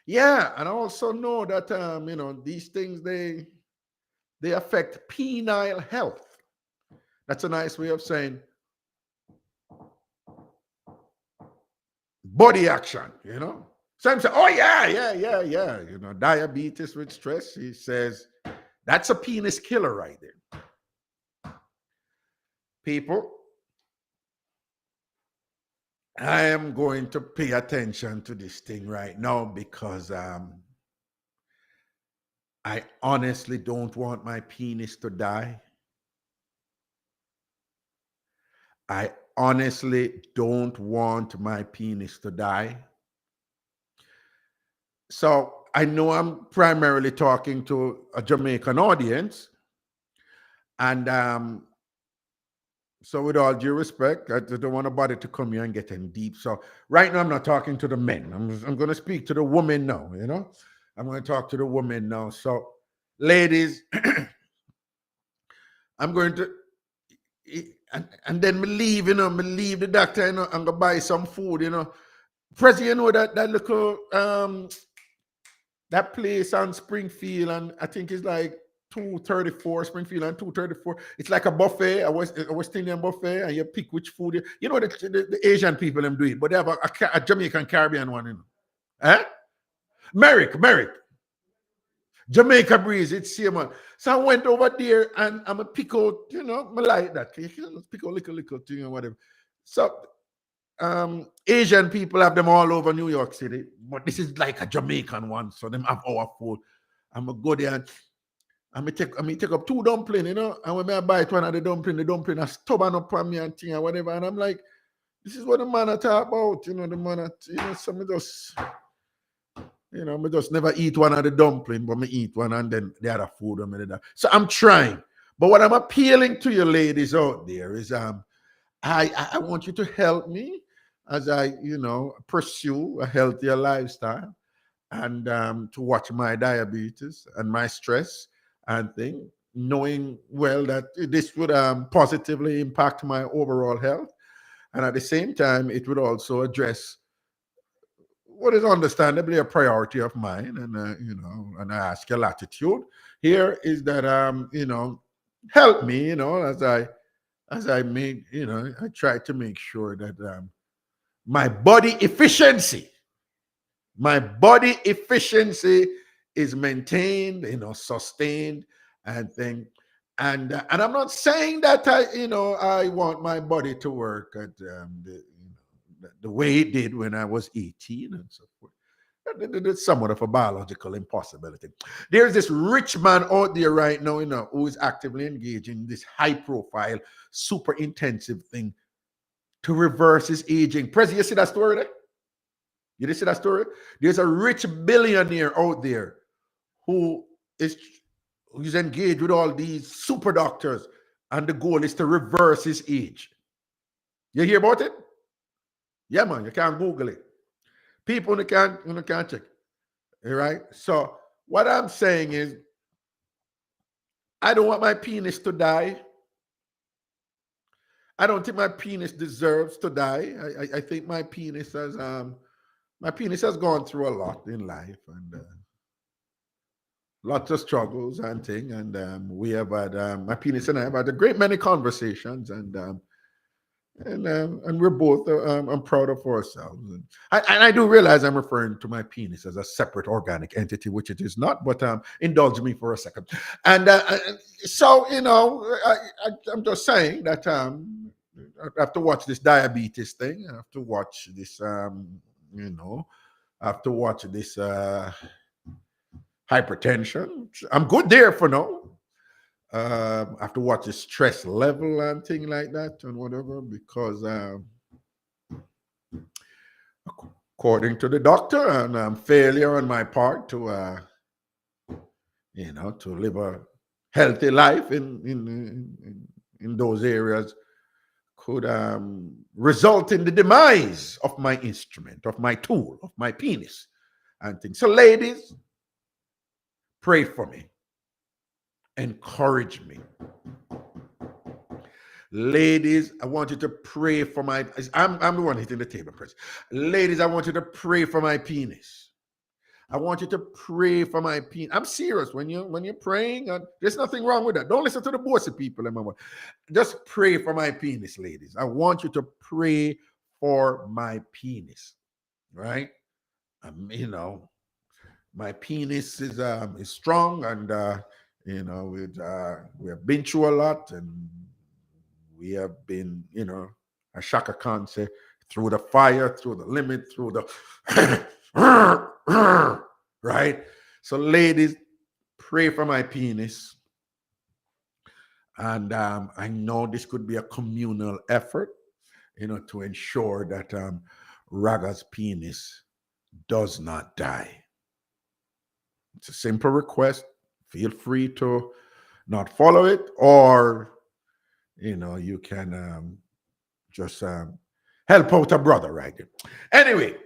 yeah, and I also know that these things they affect penile health. That's a nice way of saying body action, So I'm saying, oh yeah. Diabetes with stress. He says that's a penis killer right there. People, I am going to pay attention to this thing right now because I honestly don't want my penis to die. I honestly don't want my penis to die. So I know I'm primarily talking to a Jamaican audience, And so with all due respect, I don't want nobody to come here and get in deep. So right now I'm not talking to the men. I'm going to speak to the women now, you know. I'm going to talk to the women now. So ladies, I'm going to, and then me leave, you know, me leave the doctor, you know, and go buy some food, you know. Prezi, you know that little that place on Springfield, and I think it's like 234 Springfield and 234. It's like a buffet, a West Indian buffet, and you pick which food you know. The Asian people them do it, but they have a Jamaican Caribbean one, you know. Eh? Merrick, Jamaica Breeze, it's same one. So I went over there and I'm a pick out, you know, I like that. You know, pick out little thing or whatever. So Asian people have them all over New York City, but this is like a Jamaican one, so them have our food. I'm gonna go there and I'm gonna take up 2 dumplings, you know, and when I bite one of the dumpling are stubborn up on me and thing and whatever, and I'm like, this is what the man I talk about, you know, the man you know, some of just, you know, I just never eat one of the dumpling, but I eat one and then the other food. So I'm trying. But what I'm appealing to you ladies out there is I want you to help me as I, you know, pursue a healthier lifestyle and to watch my diabetes and my stress and thing, knowing well that this would positively impact my overall health. And at the same time, it would also address what is understandably a priority of mine, and you know, and I ask your latitude here is that you know, help me, you know, as I make, you know, I try to make sure that my body efficiency is maintained, you know, sustained and thing. And I'm not saying that you know, I want my body to work at the way it did when I was 18 and so forth. It's somewhat of a biological impossibility. There's this rich man out there right now, you know, who is actively engaged in this high-profile, super intensive thing to reverse his aging. Prezi, you see that story there? You did see that story? There's a rich billionaire out there who's engaged with all these super doctors, and the goal is to reverse his age. You hear about it? Yeah, man, you can't Google it. People can't check. All right. So what I'm saying is, I don't want my penis to die. I don't think my penis deserves to die. I think my penis has gone through a lot in life, and lots of struggles and things. And we have had my penis and I have had a great many conversations, and we're both I'm proud of ourselves, and I do realize I'm referring to my penis as a separate organic entity, which it is not, but indulge me for a second. And so, you know, I'm just saying that I have to watch this diabetes thing. I have to watch this you know, I have to watch this hypertension. I'm good there for now. I have to watch the stress level and thing like that and whatever, because according to the doctor, and failure on my part to you know, to live a healthy life in those areas could result in the demise of my instrument, of my tool, of my penis and things. So ladies, pray for me. Encourage me. Ladies, I want you to pray for my, I'm the one hitting the table, Chris. Ladies, I want you to pray for my penis. I want you to pray for my penis. I'm serious. When you're praying, there's nothing wrong with that. Don't listen to the bossy people. Just pray for my penis, ladies. I want you to pray for my penis, right? You know, my penis is strong, and you know, we have been through a lot, and we have been, you know, as Shaka Khan say, through the fire, through the limit, through the right? So ladies, pray for my penis. And I know this could be a communal effort, you know, to ensure that Raga's penis does not die. It's a simple request. Feel free to not follow it, or you can just help out a brother right there. Anyway,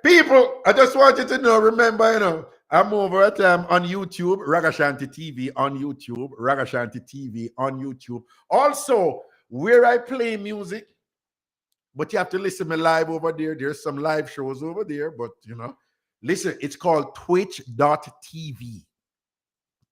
people, I just want you to know, remember, I'm over at on YouTube, Ragashanti TV on YouTube, Ragashanti TV on YouTube. Also, where I play music, but you have to listen to me live over there. There's some live shows over there, but listen, it's called twitch.tv.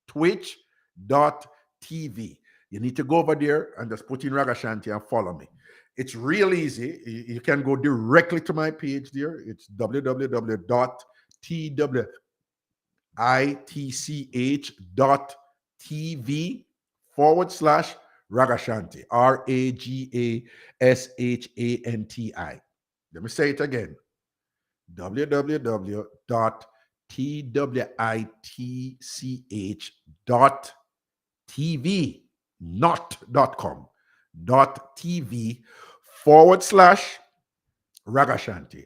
Twitch.tv. You need to go over there and just put in Ragashanti and follow me. It's real easy. You can go directly to my page there. It's www.twitch.tv/Ragashanti. Ragashanti. Let me say it again. www.twitch.tv, not .com, .tv/Ragashanti. Ragashanti.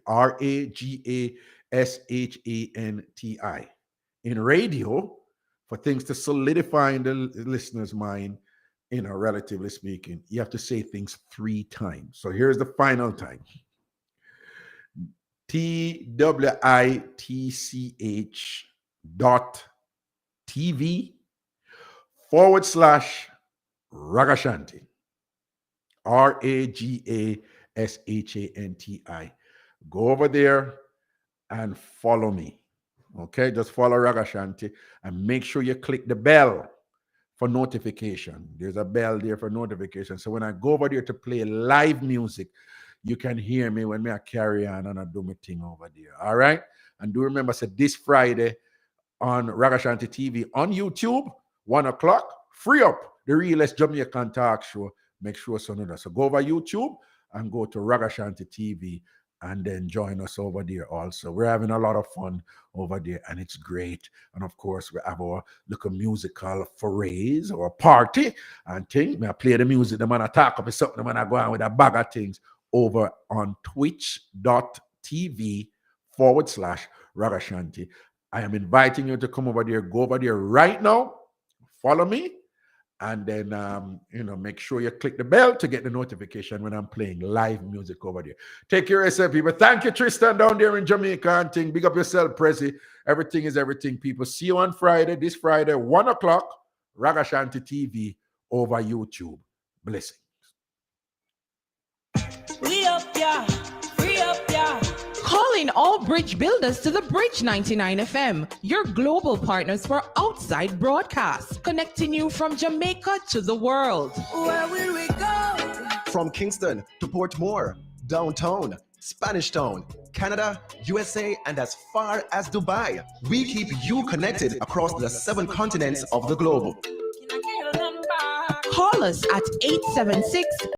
In radio, for things to solidify in the listener's mind, relatively speaking, you have to say things 3 times. So here's the final time. twitch.tv/Ragashanti. Ragashanti. Go over there and follow me. Okay, just follow Ragashanti and make sure you click the bell for notification. There's a bell there for notification. So when I go over there to play live music, you can hear me when I carry on and I do my thing over there. All right? And do remember, this Friday on Ragashanti TV on YouTube, 1 o'clock, free up the realest Jamaican talk show. Make sure so know that. So go over YouTube and go to Ragashanti TV and then join us over there also. We're having a lot of fun over there and it's great. And of course, we have our little musical forays or party and thing. I play the music, the man I talk up something, the man I go on with a bag of things over on twitch.tv/Ragashanti. I am inviting you to come over there. Go over there right now. Follow me. And then, make sure you click the bell to get the notification when I'm playing live music over there. Take care of yourself, people. Thank you, Tristan, down there in Jamaica and thing. Big up yourself, Prezi. Everything is everything, people. See you on Friday, this Friday, 1 o'clock, Ragashanti TV over YouTube. Blessings. We up, yeah. Free up, yeah. Calling all bridge builders to the Bridge 99 FM, your global partners for outside broadcasts, connecting you from Jamaica to the world. Where will we go? From Kingston to Portmore, downtown, Spanish Town, Canada, USA, and as far as Dubai, we keep you connected across the 7 continents of the globe. Call us at 876